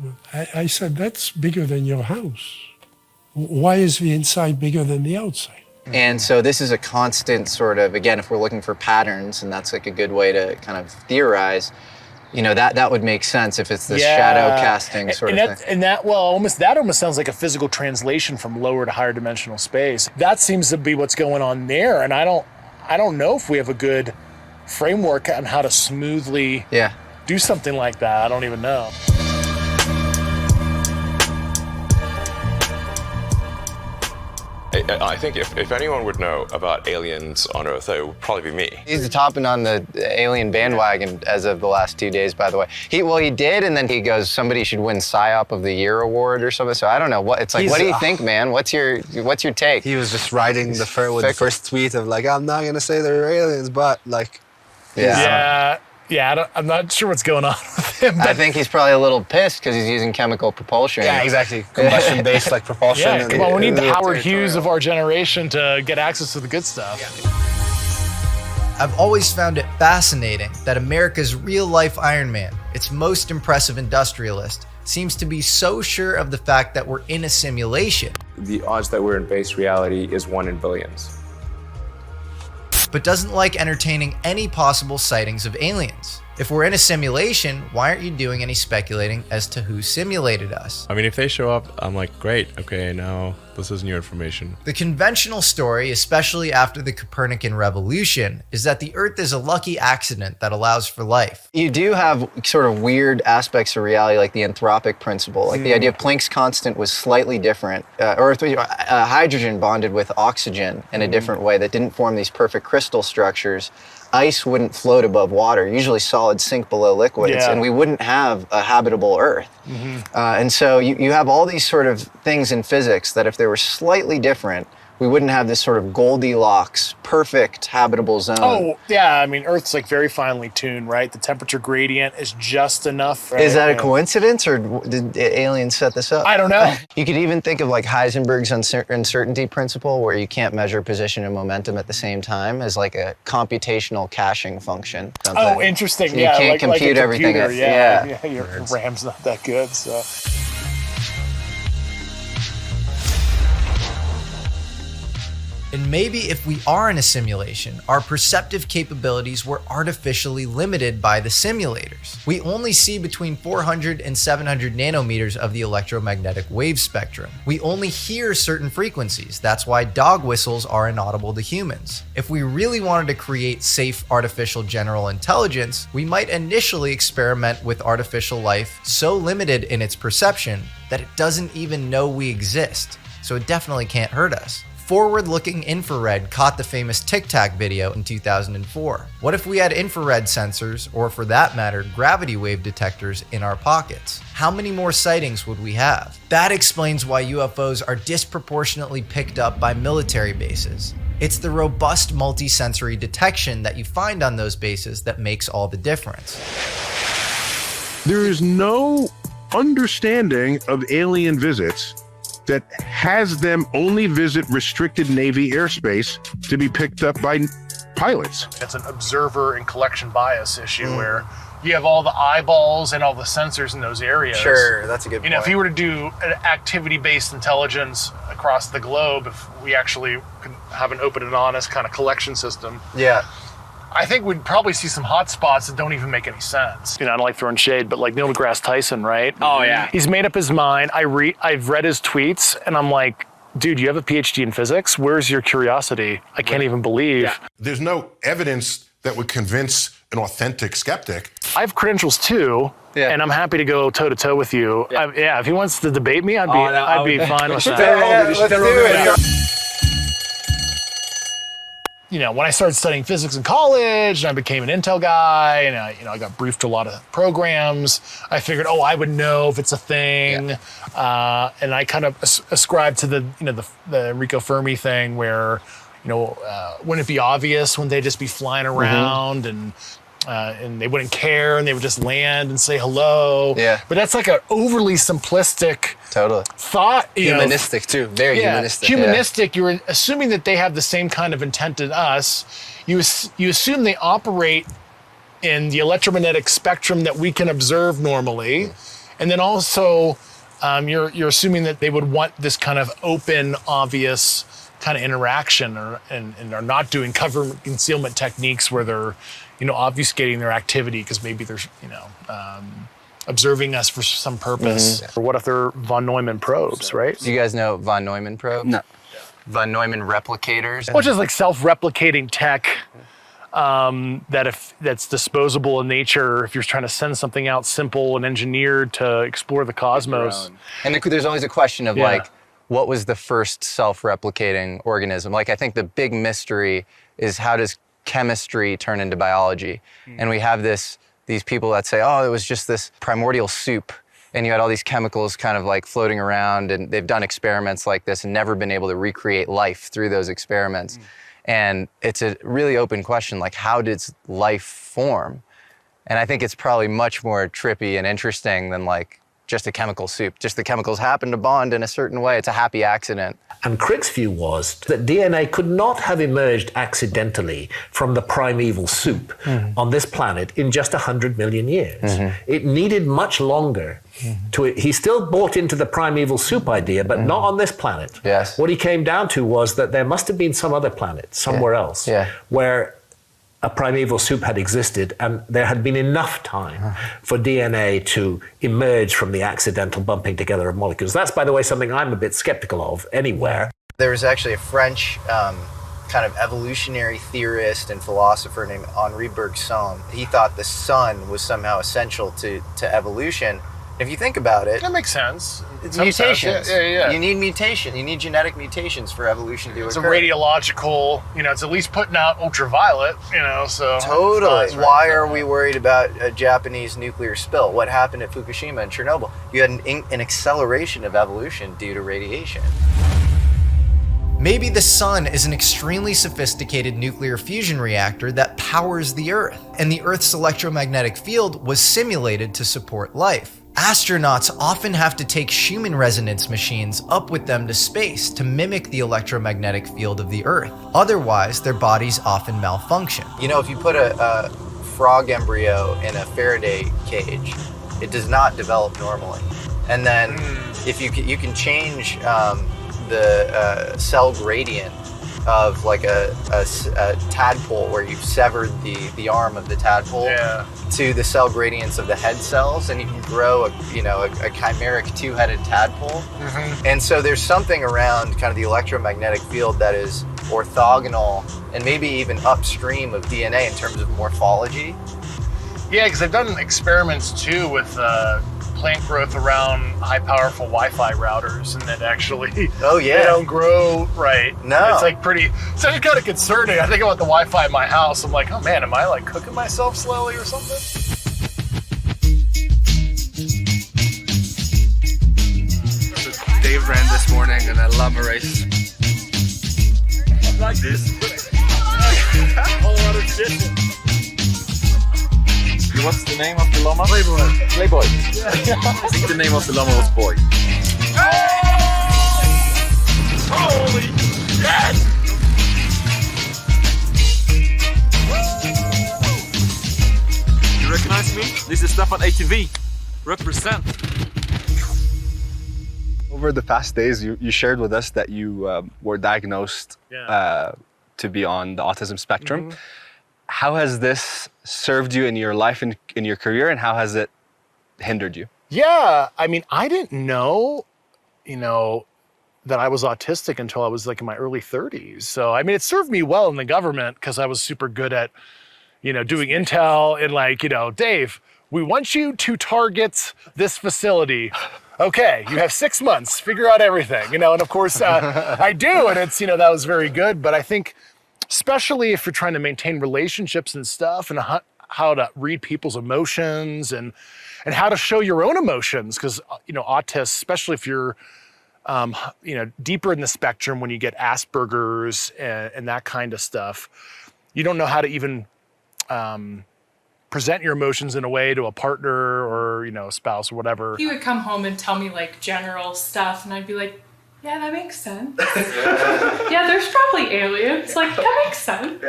I said, that's bigger than your house. Why is the inside bigger than the outside? And so this is a constant sort of, again, if we're looking for patterns, and that's like a good way to kind of theorize, you know, that would make sense if it's this shadow casting sort of thing. And that almost sounds like a physical translation from lower to higher dimensional space. That seems to be what's going on there. And I don't know if we have a good framework on how to smoothly do something like that. I don't even know. I think if anyone would know about aliens on Earth, it would probably be me. He's hopping on the alien bandwagon as of the last 2 days, by the way. He did, and then he goes, somebody should win PSYOP of the Year award or something. So I don't know what it's like. What do you think, man? What's your take? He was just writing the first tweet of like, I'm not gonna say they're aliens, but like, I'm not sure what's going on with I think he's probably a little pissed because he's using chemical propulsion. Yeah, exactly. Combustion-based like propulsion. Yeah, come on, we need the Howard Hughes of our generation to get access to the good stuff. I've always found it fascinating that America's real-life Iron Man, its most impressive industrialist, seems to be so sure of the fact that we're in a simulation. The odds that we're in base reality is 1 in billions. But doesn't like entertaining any possible sightings of aliens. If we're in a simulation, why aren't you doing any speculating as to who simulated us? I mean, if they show up, I'm like, great, okay, now this is new information. The conventional story, especially after the Copernican revolution, is that the Earth is a lucky accident that allows for life. You do have sort of weird aspects of reality, like the anthropic principle. Like the idea of Planck's constant was slightly different. Hydrogen bonded with oxygen in a different way that didn't form these perfect crystal structures. Ice wouldn't float above water. Usually solids sink below liquids, and we wouldn't have a habitable Earth. And so you have all these sort of things in physics that if they were slightly different, we wouldn't have this sort of Goldilocks, perfect habitable zone. Oh, yeah. I mean, Earth's like very finely tuned, right? The temperature gradient is just enough. Right? Is that a coincidence, or did aliens set this up? I don't know. You could even think of like Heisenberg's uncertainty principle, where you can't measure position and momentum at the same time, as like a computational caching function. Something. Oh, interesting. So you can't compute everything. Yeah, your RAM's not that good, so. And maybe if we are in a simulation, our perceptive capabilities were artificially limited by the simulators. We only see between 400 and 700 nanometers of the electromagnetic wave spectrum. We only hear certain frequencies. That's why dog whistles are inaudible to humans. If we really wanted to create safe artificial general intelligence, we might initially experiment with artificial life so limited in its perception that it doesn't even know we exist. So it definitely can't hurt us. Forward-looking infrared caught the famous Tic Tac video in 2004. What if we had infrared sensors, or for that matter, gravity wave detectors in our pockets? How many more sightings would we have? That explains why UFOs are disproportionately picked up by military bases. It's the robust multi-sensory detection that you find on those bases that makes all the difference. There is no understanding of alien visits that has them only visit restricted Navy airspace to be picked up by pilots. It's an observer and collection bias issue where you have all the eyeballs and all the sensors in those areas. Sure, that's a good point. You know, if you were to do an activity-based intelligence across the globe, if we actually could have an open and honest kind of collection system, I think we'd probably see some hot spots that don't even make any sense. You know, I don't like throwing shade, but like Neil deGrasse Tyson, right? Oh, yeah. He's made up his mind. I've read his tweets, and I'm like, dude, you have a PhD in physics? Where's your curiosity? I can't even believe. Yeah. There's no evidence that would convince an authentic skeptic. I have credentials too, and I'm happy to go toe-to-toe with you. Yeah, if he wants to debate me, I'd be fine with that. Let's do it. You know, when I started studying physics in college and I became an Intel guy and I got briefed to a lot of programs, I figured, I would know if it's a thing. And I kind of ascribed to the Enrico Fermi thing where, wouldn't it be obvious when they just be flying around and they wouldn't care and they would just land and say hello. Yeah. But that's like an overly simplistic thought. Humanistic too, very humanistic. Humanistic, you're assuming that they have the same kind of intent as us. You assume they operate in the electromagnetic spectrum that we can observe normally. And then also, you're assuming that they would want this kind of open, obvious kind of interaction and are not doing cover concealment techniques where they're obfuscating their activity because maybe they're, observing us for some purpose. Or what if they're von Neumann probes, right? Do you guys know von Neumann probes? No. Von Neumann replicators? Which is like self-replicating tech that's disposable in nature if you're trying to send something out simple and engineered to explore the cosmos. And there's always a question of like, what was the first self-replicating organism? Like, I think the big mystery is how does chemistry turn into biology? And we have these people that say, it was just this primordial soup. And you had all these chemicals kind of like floating around, and they've done experiments like this and never been able to recreate life through those experiments. And it's a really open question, like how did life form? And I think it's probably much more trippy and interesting than like just a chemical soup. Just the chemicals happen to bond in a certain way. It's a happy accident. And Crick's view was that DNA could not have emerged accidentally from the primeval soup on this planet in just 100 million years. It needed much longer he still bought into the primeval soup idea, but not on this planet. Yes. What he came down to was that there must have been some other planet, somewhere else, where a primeval soup had existed and there had been enough time for DNA to emerge from the accidental bumping together of molecules. That's, by the way, something I'm a bit skeptical of anywhere. There was actually a French kind of evolutionary theorist and philosopher named Henri Bergson. He thought the sun was somehow essential to evolution. If you think about it, that makes sense. It's mutations. Yeah. You need mutation. You need genetic mutations for evolution to occur. It's a radiological, it's at least putting out ultraviolet, so. Totally. Why are we worried about a Japanese nuclear spill? What happened at Fukushima and Chernobyl? You had an acceleration of evolution due to radiation. Maybe the sun is an extremely sophisticated nuclear fusion reactor that powers the Earth, and the Earth's electromagnetic field was simulated to support life. Astronauts often have to take Schumann resonance machines up with them to space to mimic the electromagnetic field of the Earth. Otherwise, their bodies often malfunction. If you put a frog embryo in a Faraday cage, it does not develop normally. And then if you can change the cell gradient of like a tadpole, where you've severed the arm of the tadpole to the cell gradients of the head cells, and you can grow a chimeric two-headed tadpole. And so there's something around kind of the electromagnetic field that is orthogonal and maybe even upstream of DNA in terms of morphology. Yeah, because I've done experiments too with plant growth around high powerful Wi-Fi routers, and that actually they don't grow right. No. It's like it's kind of concerning. I think about the Wi-Fi in my house. I'm like, oh man, am I like cooking myself slowly or something? Dave ran this morning and I love a race. Like this. Whole lot of shit. What's the name of the llama? Playboy. Playboy. I think the name of the llama was Boy. Holy shit! You recognize me? This is Stefan ATV. Represent. Over the past days, you shared with us that you were diagnosed to be on the autism spectrum. How has this served you in your life and in your career, and how has it hindered you? Yeah, I mean, I didn't know, that I was autistic until I was like in my early 30s. So, I mean, it served me well in the government because I was super good at, doing intel and like, Dave, we want you to target this facility. Okay, you have 6 months, figure out everything, and of course I do, and it's, that was very good. But I think, especially if you're trying to maintain relationships and stuff, and how to read people's emotions and how to show your own emotions, because autists, especially if you're deeper in the spectrum, when you get Asperger's and that kind of stuff, you don't know how to even present your emotions in a way to a partner or a spouse or whatever. He would come home and tell me like general stuff, and I'd be like, yeah, that makes sense. Yeah, there's probably aliens. Like, that makes sense.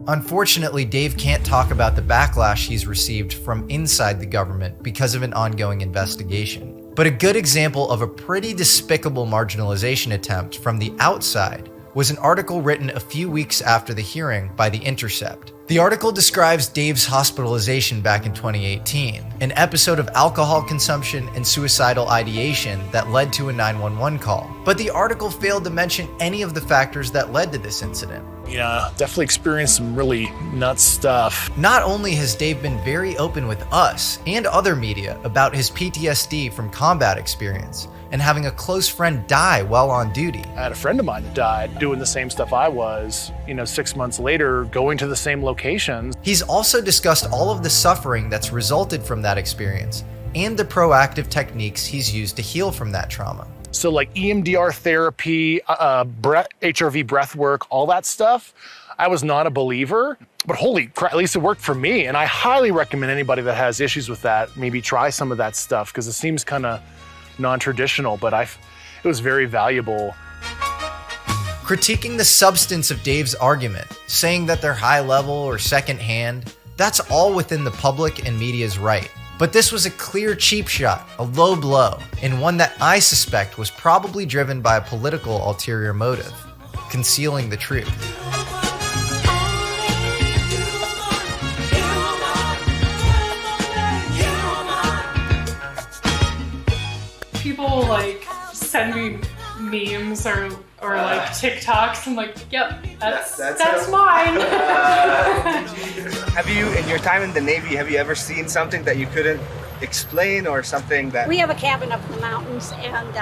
Unfortunately, Dave can't talk about the backlash he's received from inside the government because of an ongoing investigation. But a good example of a pretty despicable marginalization attempt from the outside was an article written a few weeks after the hearing by The Intercept. The article describes Dave's hospitalization back in 2018, an episode of alcohol consumption and suicidal ideation that led to a 911 call. But the article failed to mention any of the factors that led to this incident. Yeah, definitely experienced some really nuts stuff. Not only has Dave been very open with us and other media about his PTSD from combat experience and having a close friend die while on duty. I had a friend of mine that died doing the same stuff I was, 6 months later, going to the same locations. He's also discussed all of the suffering that's resulted from that experience and the proactive techniques he's used to heal from that trauma. So like EMDR therapy, HRV breath work, all that stuff, I was not a believer. But holy crap, at least it worked for me. And I highly recommend anybody that has issues with that, maybe try some of that stuff, because it seems kind of non-traditional, but it was very valuable. Critiquing the substance of Dave's argument, saying that they're high level or secondhand, that's all within the public and media's right. But this was a clear cheap shot, a low blow, and one that I suspect was probably driven by a political ulterior motive, concealing the truth. People like send me memes or like TikToks. I'm like, yep, that's mine. Have you, in your time in the Navy, have you ever seen something that you couldn't explain or something that... We have a cabin up in the mountains, and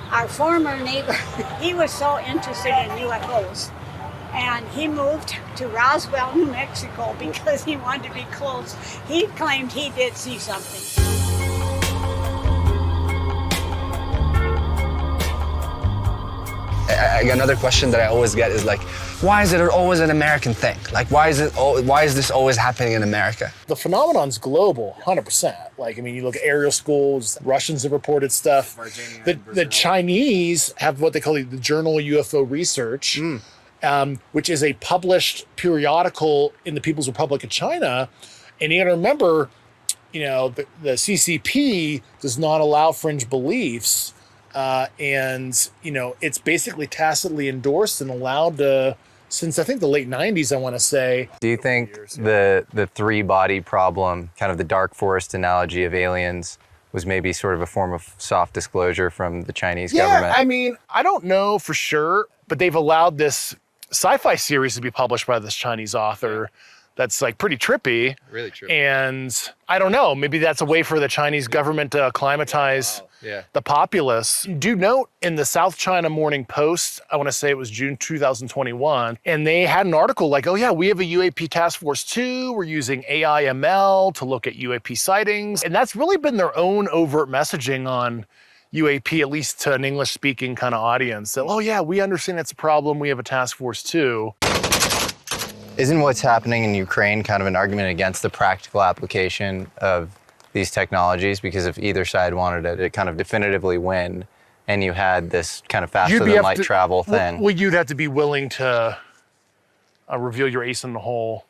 our former neighbor, he was so interested in UFOs. And he moved to Roswell, New Mexico because he wanted to be close. He claimed he did see something. Another question that I always get is like, why is it always an American thing? Like, why is this always happening in America? The phenomenon's global, 100%. Like, I mean, you look at aerial schools, Russians have reported stuff. The Chinese have what they call the Journal of UFO Research, which is a published periodical in the People's Republic of China. And you got to remember, you know, the CCP does not allow fringe beliefs. And, you know, it's basically tacitly endorsed and allowed to, since I think the late 90s, I want to say. Do you think the three-body problem, kind of the dark forest analogy of aliens, was maybe sort of a form of soft disclosure from the Chinese government? Yeah, I mean, I don't know for sure, but they've allowed this sci-fi series to be published by this Chinese author that's like pretty trippy. Really trippy. And I don't know, maybe that's a way for the Chinese government to acclimatize the populace. Do note in the South China Morning Post, I want to say it was June 2021, and they had an article like, oh yeah, we have a UAP Task Force 2, we're using AI/ML to look at UAP sightings. And that's really been their own overt messaging on UAP, at least to an English-speaking kind of audience. That, oh yeah, we understand it's a problem, we have a Task Force 2. Isn't what's happening in Ukraine kind of an argument against the practical application of these technologies? Because if either side wanted it, it kind of definitively win, and you had this kind of faster than light travel thing. Well, you'd have to be willing to reveal your ace in the hole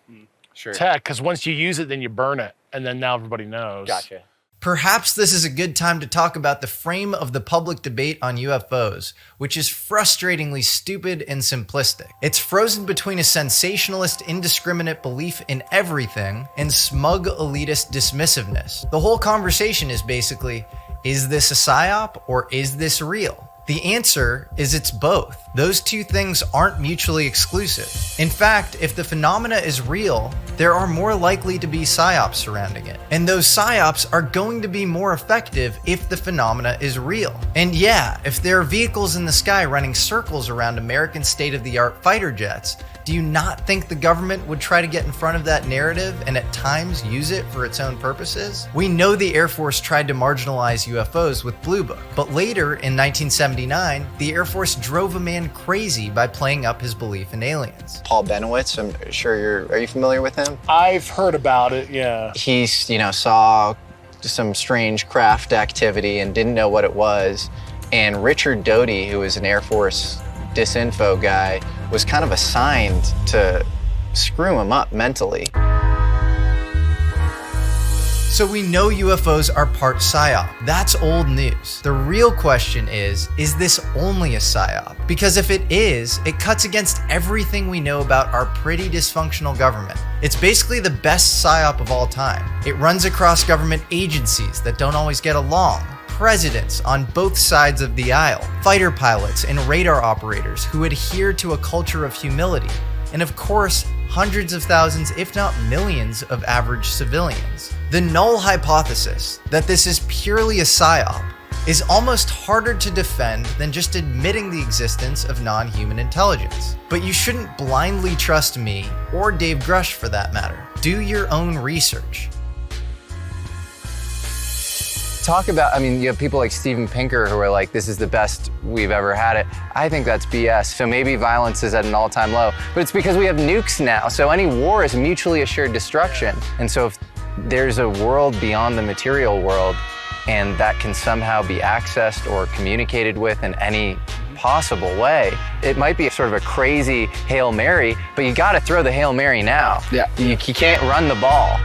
tech, because once you use it, then you burn it, and then now everybody knows. Gotcha. Perhaps this is a good time to talk about the frame of the public debate on UFOs, which is frustratingly stupid and simplistic. It's frozen between a sensationalist, indiscriminate belief in everything and smug, elitist dismissiveness. The whole conversation is basically, is this a psyop or is this real? The answer is it's both. Those two things aren't mutually exclusive. In fact, if the phenomena is real, there are more likely to be psyops surrounding it. And those psyops are going to be more effective if the phenomena is real. And yeah, if there are vehicles in the sky running circles around American state-of-the-art fighter jets, do you not think the government would try to get in front of that narrative and at times use it for its own purposes? We know the Air Force tried to marginalize UFOs with Blue Book, but later in 1979, the Air Force drove a man crazy by playing up his belief in aliens. Paul Benowitz, I'm sure are you familiar with him? I've heard about it, yeah. He, saw some strange craft activity and didn't know what it was. And Richard Doty, who was an Air Force disinfo guy, was kind of assigned to screw him up mentally. So we know UFOs are part psyop. That's old news. The real question is this only a psyop? Because if it is, it cuts against everything we know about our pretty dysfunctional government. It's basically the best psyop of all time. It runs across government agencies that don't always get along, presidents on both sides of the aisle, fighter pilots and radar operators who adhere to a culture of humility, and of course, hundreds of thousands, if not millions, of average civilians. The null hypothesis that this is purely a psyop is almost harder to defend than just admitting the existence of non-human intelligence. But you shouldn't blindly trust me, or Dave Grusch for that matter. Do your own research. talk about, I mean, you have people like Steven Pinker who are like, this is the best we've ever had it. I think that's BS. So maybe violence is at an all-time low, but it's because we have nukes now. So any war is mutually assured destruction. And so if there's a world beyond the material world and that can somehow be accessed or communicated with in any possible way, it might be sort of a crazy Hail Mary, but you gotta throw the Hail Mary now. Yeah. You can't run the ball.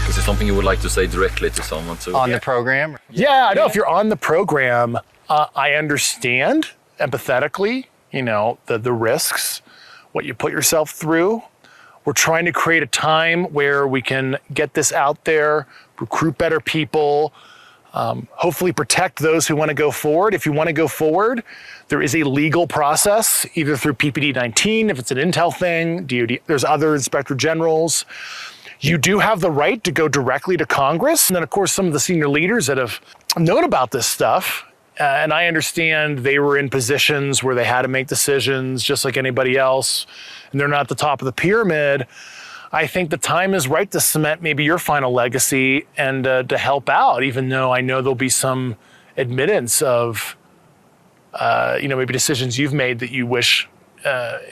Is it something you would like to say directly to someone too? On the program? Yeah, I know. If you're on the program, I understand empathetically, you know, the risks, what you put yourself through. We're trying to create a time where we can get this out there, recruit better people, hopefully protect those who want to go forward. If you want to go forward, there is a legal process, either through PPD-19, if it's an intel thing, DoD, there's other inspector generals. You do have the right to go directly to Congress. And then, of course, some of the senior leaders that have known about this stuff, and I understand they were in positions where they had to make decisions just like anybody else, and they're not at the top of the pyramid. I think the time is right to cement maybe your final legacy and to help out, even though I know there'll be some admittance of, maybe decisions you've made that you wish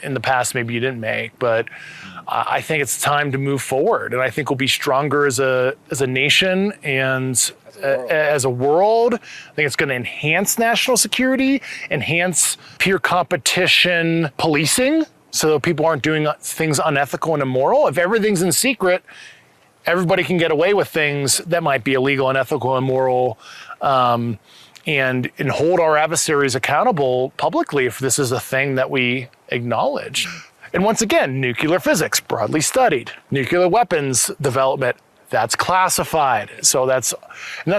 in the past maybe you didn't make. But I think it's time to move forward, and I think we'll be stronger as a nation and as a world. I think it's going to enhance national security, enhance peer competition policing, so people aren't doing things unethical and immoral. If everything's in secret, everybody can get away with things that might be illegal, unethical, immoral, and hold our adversaries accountable publicly if this is a thing that we acknowledge. And once again, nuclear physics, broadly studied. Nuclear weapons development, that's classified. So that's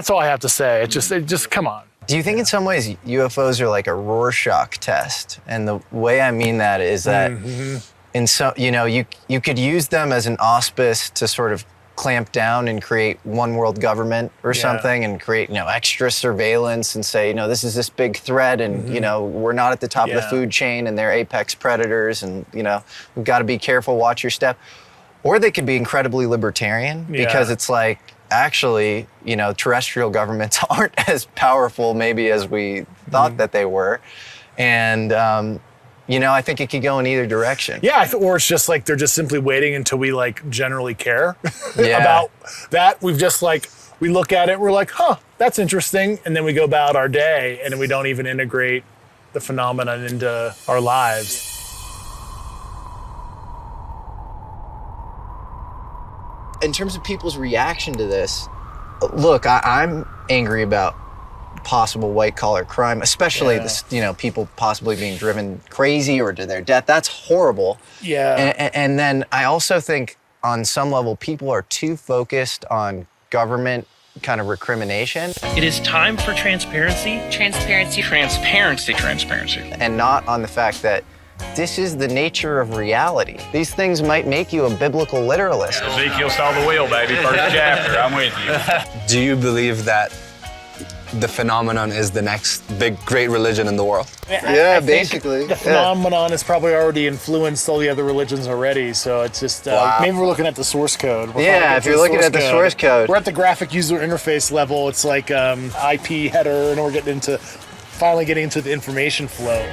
all I have to say. It just come on. Do you think in some ways UFOs are like a Rorschach test? And the way I mean that is that in some, you could use them as an auspice to sort of clamp down and create one world government or something, and create, extra surveillance and say, this is this big threat, and we're not at the top of the food chain and they're apex predators, and we've got to be careful, watch your step. Or they could be incredibly libertarian because it's like, actually, terrestrial governments aren't as powerful maybe as we thought that they were. And I think it could go in either direction. Yeah, or it's just like they're just simply waiting until we generally care about that. We've just we look at it, we're like, that's interesting, and then we go about our day, and then we don't even integrate the phenomenon into our lives. In terms of people's reaction to this, look, I'm angry about possible white-collar crime, especially this, people possibly being driven crazy or to their death. That's horrible. Yeah. And then I also think on some level, people are too focused on government kind of recrimination. It is time for transparency. Transparency. Transparency. Transparency. And not on the fact that this is the nature of reality. These things might make you a biblical literalist. Ezekiel saw the wheel, baby. First chapter. I'm with you. Do you believe that the phenomenon is the next big, great religion in the world? Yeah, basically. The phenomenon has probably already influenced all the other religions already, so it's just, maybe we're looking at the source code. If you're looking at the source code. We're at the graphic user interface level. It's like IP header, and we're finally getting into the information flow.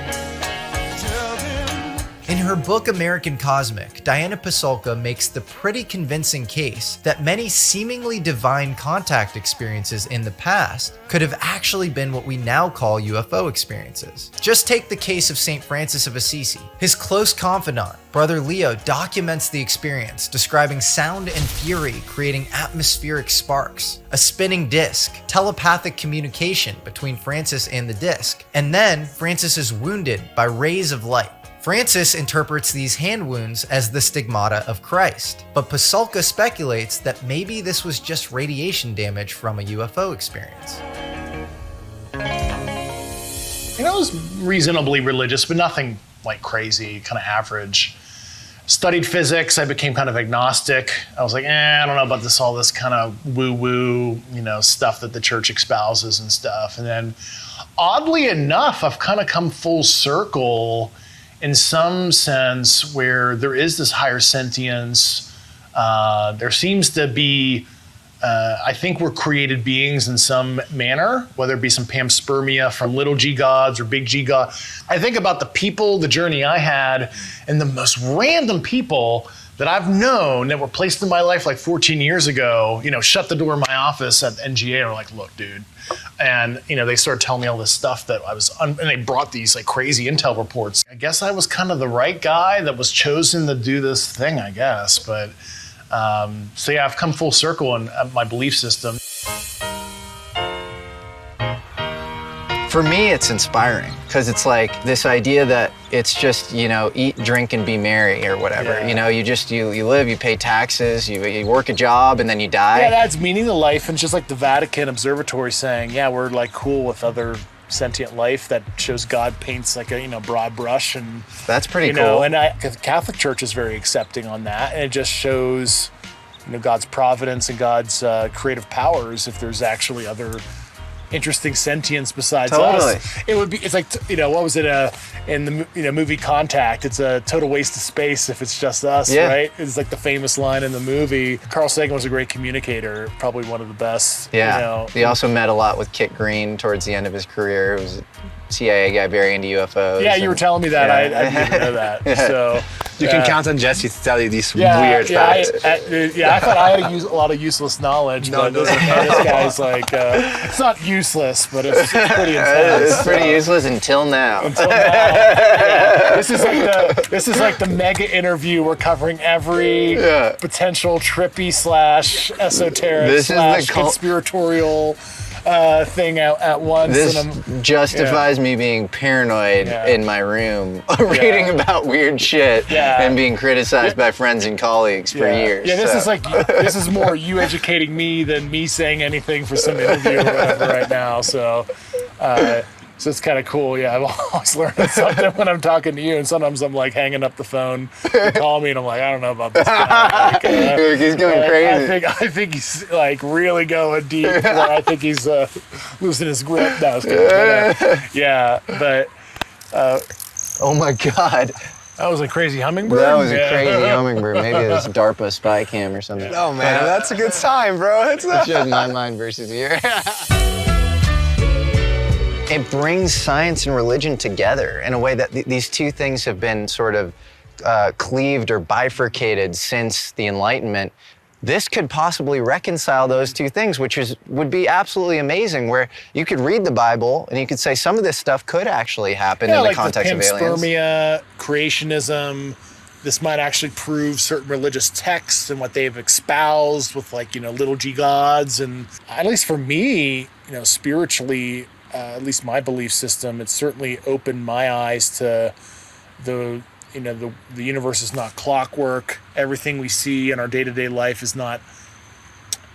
In her book American Cosmic, Diana Pasulka makes the pretty convincing case that many seemingly divine contact experiences in the past could have actually been what we now call UFO experiences. Just take the case of St. Francis of Assisi. His close confidant, Brother Leo, documents the experience, describing sound and fury creating atmospheric sparks, a spinning disc, telepathic communication between Francis and the disc, and then Francis is wounded by rays of light. Francis interprets these hand wounds as the stigmata of Christ, but Pasulka speculates that maybe this was just radiation damage from a UFO experience. I was reasonably religious, but nothing like crazy, kind of average. Studied physics, I became kind of agnostic. I was like, I don't know about all this kind of woo-woo, stuff that the church espouses and stuff. And then, oddly enough, I've kind of come full circle in some sense where there is this higher sentience, There seems to be, I think we're created beings in some manner, whether it be some panspermia from little g gods or big G God. I think about the people, the journey I had, and the most random people that I've known that were placed in my life like 14 years ago, shut the door in my office at NGA and were like, look, dude. And, they started telling me all this stuff that and they brought these like crazy intel reports. I guess I was kind of the right guy that was chosen to do this thing, I guess. But, so yeah, I've come full circle in my belief system. For me, it's inspiring because it's like this idea that it's just, eat, drink, and be merry or whatever. Yeah. You live, you pay taxes, you work a job, and then you die. Yeah, that's meaning to life. And it's just like the Vatican Observatory saying, yeah, we're like cool with other sentient life that shows God paints like a, broad brush. And that's pretty cool. And the Catholic Church is very accepting on that. And it just shows, God's providence and God's creative powers if there's actually other interesting sentience besides us. It's like, what was it in the movie Contact? It's a total waste of space if it's just us, right? It's like the famous line in the movie. Carl Sagan was a great communicator, probably one of the best. Yeah. He also met a lot with Kit Green towards the end of his career. It was a CIA guy very into UFOs. Yeah, you were telling me that. I didn't know that. So you can count on Jesse to tell you these weird facts. I thought I had a lot of useless knowledge. No, this guy's like, it's not useless, but it's pretty intense. It's pretty useless until now. Yeah. This is like the mega interview. We're covering every potential trippy / esoteric / conspiratorial thing at once. This justifies me being paranoid in my room, reading about weird shit and being criticized by friends and colleagues for years. Yeah, this is more you educating me than me saying anything for some interview or whatever right now. So it's kind of cool. Yeah, I'm always learning something when I'm talking to you, and sometimes I'm like hanging up the phone, and call me, and I'm like, I don't know about this guy. Like, he's going crazy. I think he's like really going deep. Where I think he's losing his grip. No, I was kidding. Oh my God. That was a crazy hummingbird? That was a crazy hummingbird. Maybe it was DARPA spy cam or something. No, man, that's a good sign, bro. It's just my mind versus yours. It brings science and religion together in a way that these two things have been sort of cleaved or bifurcated since the Enlightenment. This could possibly reconcile those two things, which would be absolutely amazing, where you could read the Bible and you could say some of this stuff could actually happen in the context of aliens. Panspermia, creationism. This might actually prove certain religious texts and what they've espoused with little g gods. And at least for me, spiritually, at least my belief system, it certainly opened my eyes to the universe is not clockwork. Everything we see in our day-to-day life is not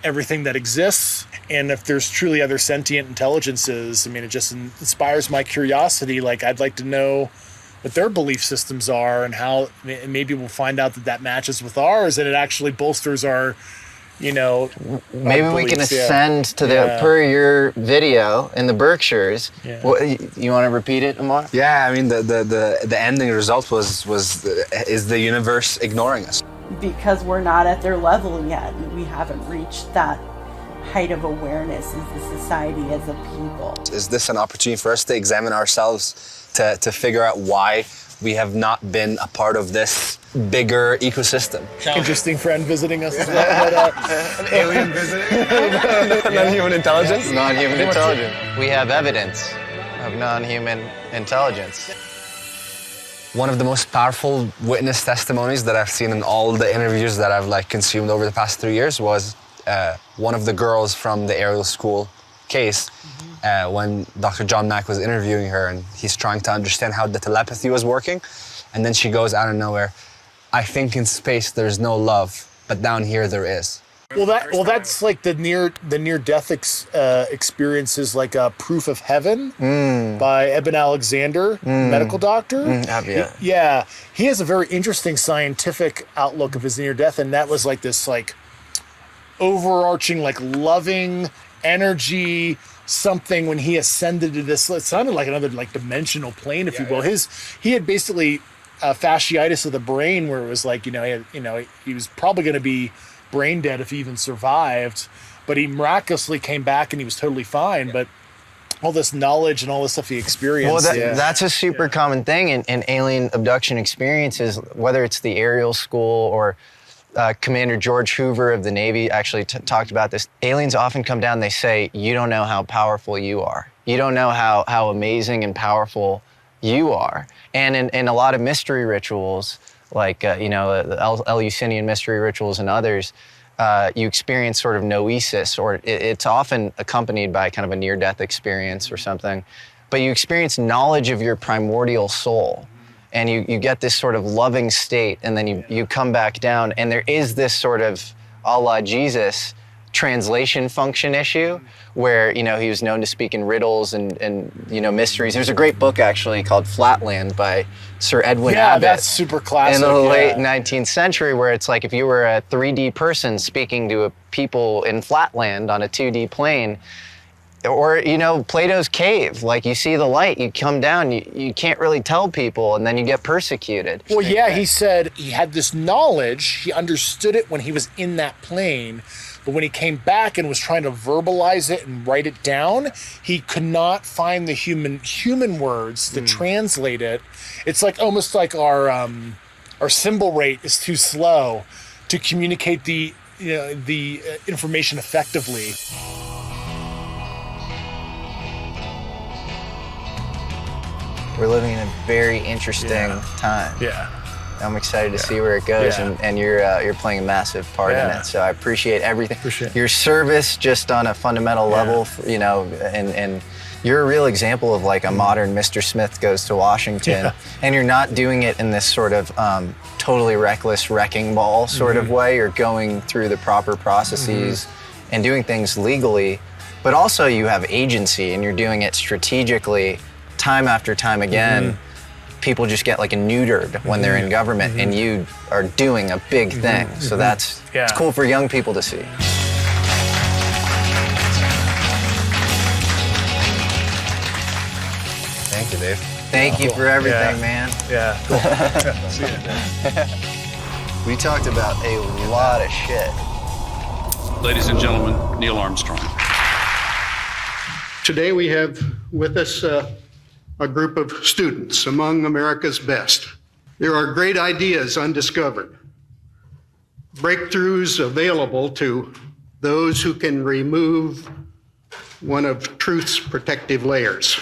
everything that exists. And if there's truly other sentient intelligences, it just inspires my curiosity. Like, I'd like to know what their belief systems are and how maybe we'll find out that matches with ours, and it actually bolsters our maybe we can ascend to the per your video in the Berkshires. You want to repeat it, Amar? Yeah, I mean the ending result is the universe ignoring us because we're not at their level yet. We haven't reached that height of awareness as a society, as a people. Is this an opportunity for us to examine ourselves, to figure out why we have not been a part of this bigger ecosystem? Interesting friend visiting us as well. An alien visiting? Non-human intelligence? Non-human intelligence. We have evidence of non-human intelligence. One of the most powerful witness testimonies that I've seen in all the interviews that I've consumed over the past 3 years was one of the girls from the aerial school case. When Dr. John Mack was interviewing her, and he's trying to understand how the telepathy was working, and then she goes out of nowhere, I think in space there's no love, but down here there is. Well, that's like the near-death experiences, like a Proof of Heaven by Eben Alexander, medical doctor. Yeah, he has a very interesting scientific outlook of his near-death, and that was like this overarching loving energy. Something when he ascended to this, it sounded like another dimensional plane, if you will. He had basically fasciitis of the brain, where it was like, he was probably going to be brain dead if he even survived, but he miraculously came back and he was totally fine. But all this knowledge and all this stuff he experienced. Well, that's a super common thing in alien abduction experiences, whether it's the aerial school or Commander George Hoover of the Navy actually talked about this. Aliens often come down, they say, you don't know how powerful you are. You don't know how amazing and powerful you are. And in a lot of mystery rituals, like, the Eleusinian mystery rituals and others, you experience sort of noesis, or it's often accompanied by kind of a near-death experience or something. But you experience knowledge of your primordial soul. And you get this sort of loving state, and then you come back down, and there is this sort of a la Jesus translation function issue where, he was known to speak in riddles and mysteries. There's a great book actually called Flatland by Sir Edwin Abbott. Yeah, that's super classic. In the late 19th century, where it's like if you were a 3D person speaking to people in Flatland on a 2D plane, or, Plato's cave, like you see the light, you come down, you can't really tell people, and then you get persecuted. Well, yeah, he said he had this knowledge, he understood it when he was in that plane, but when he came back and was trying to verbalize it and write it down, he could not find the human words to translate it. It's like almost like our symbol rate is too slow to communicate the information effectively. We're living in a very interesting time. Yeah. I'm excited to see where it goes, and you're playing a massive part in it. So I appreciate everything. Your service, just on a fundamental level, and you're a real example of like a modern Mr. Smith Goes to Washington, and you're not doing it in this sort of totally reckless wrecking ball sort of way. You're going through the proper processes and doing things legally, but also you have agency, and you're doing it strategically. Time after time again, people just get like neutered when they're in government, and you are doing a big thing. So it's cool for young people to see. Thank you, Dave. Thank you for everything, man. Yeah, cool. See you. We talked about a lot of shit. Ladies and gentlemen, Neil Armstrong. Today we have with us a group of students among America's best. There are great ideas undiscovered, breakthroughs available to those who can remove one of truth's protective layers.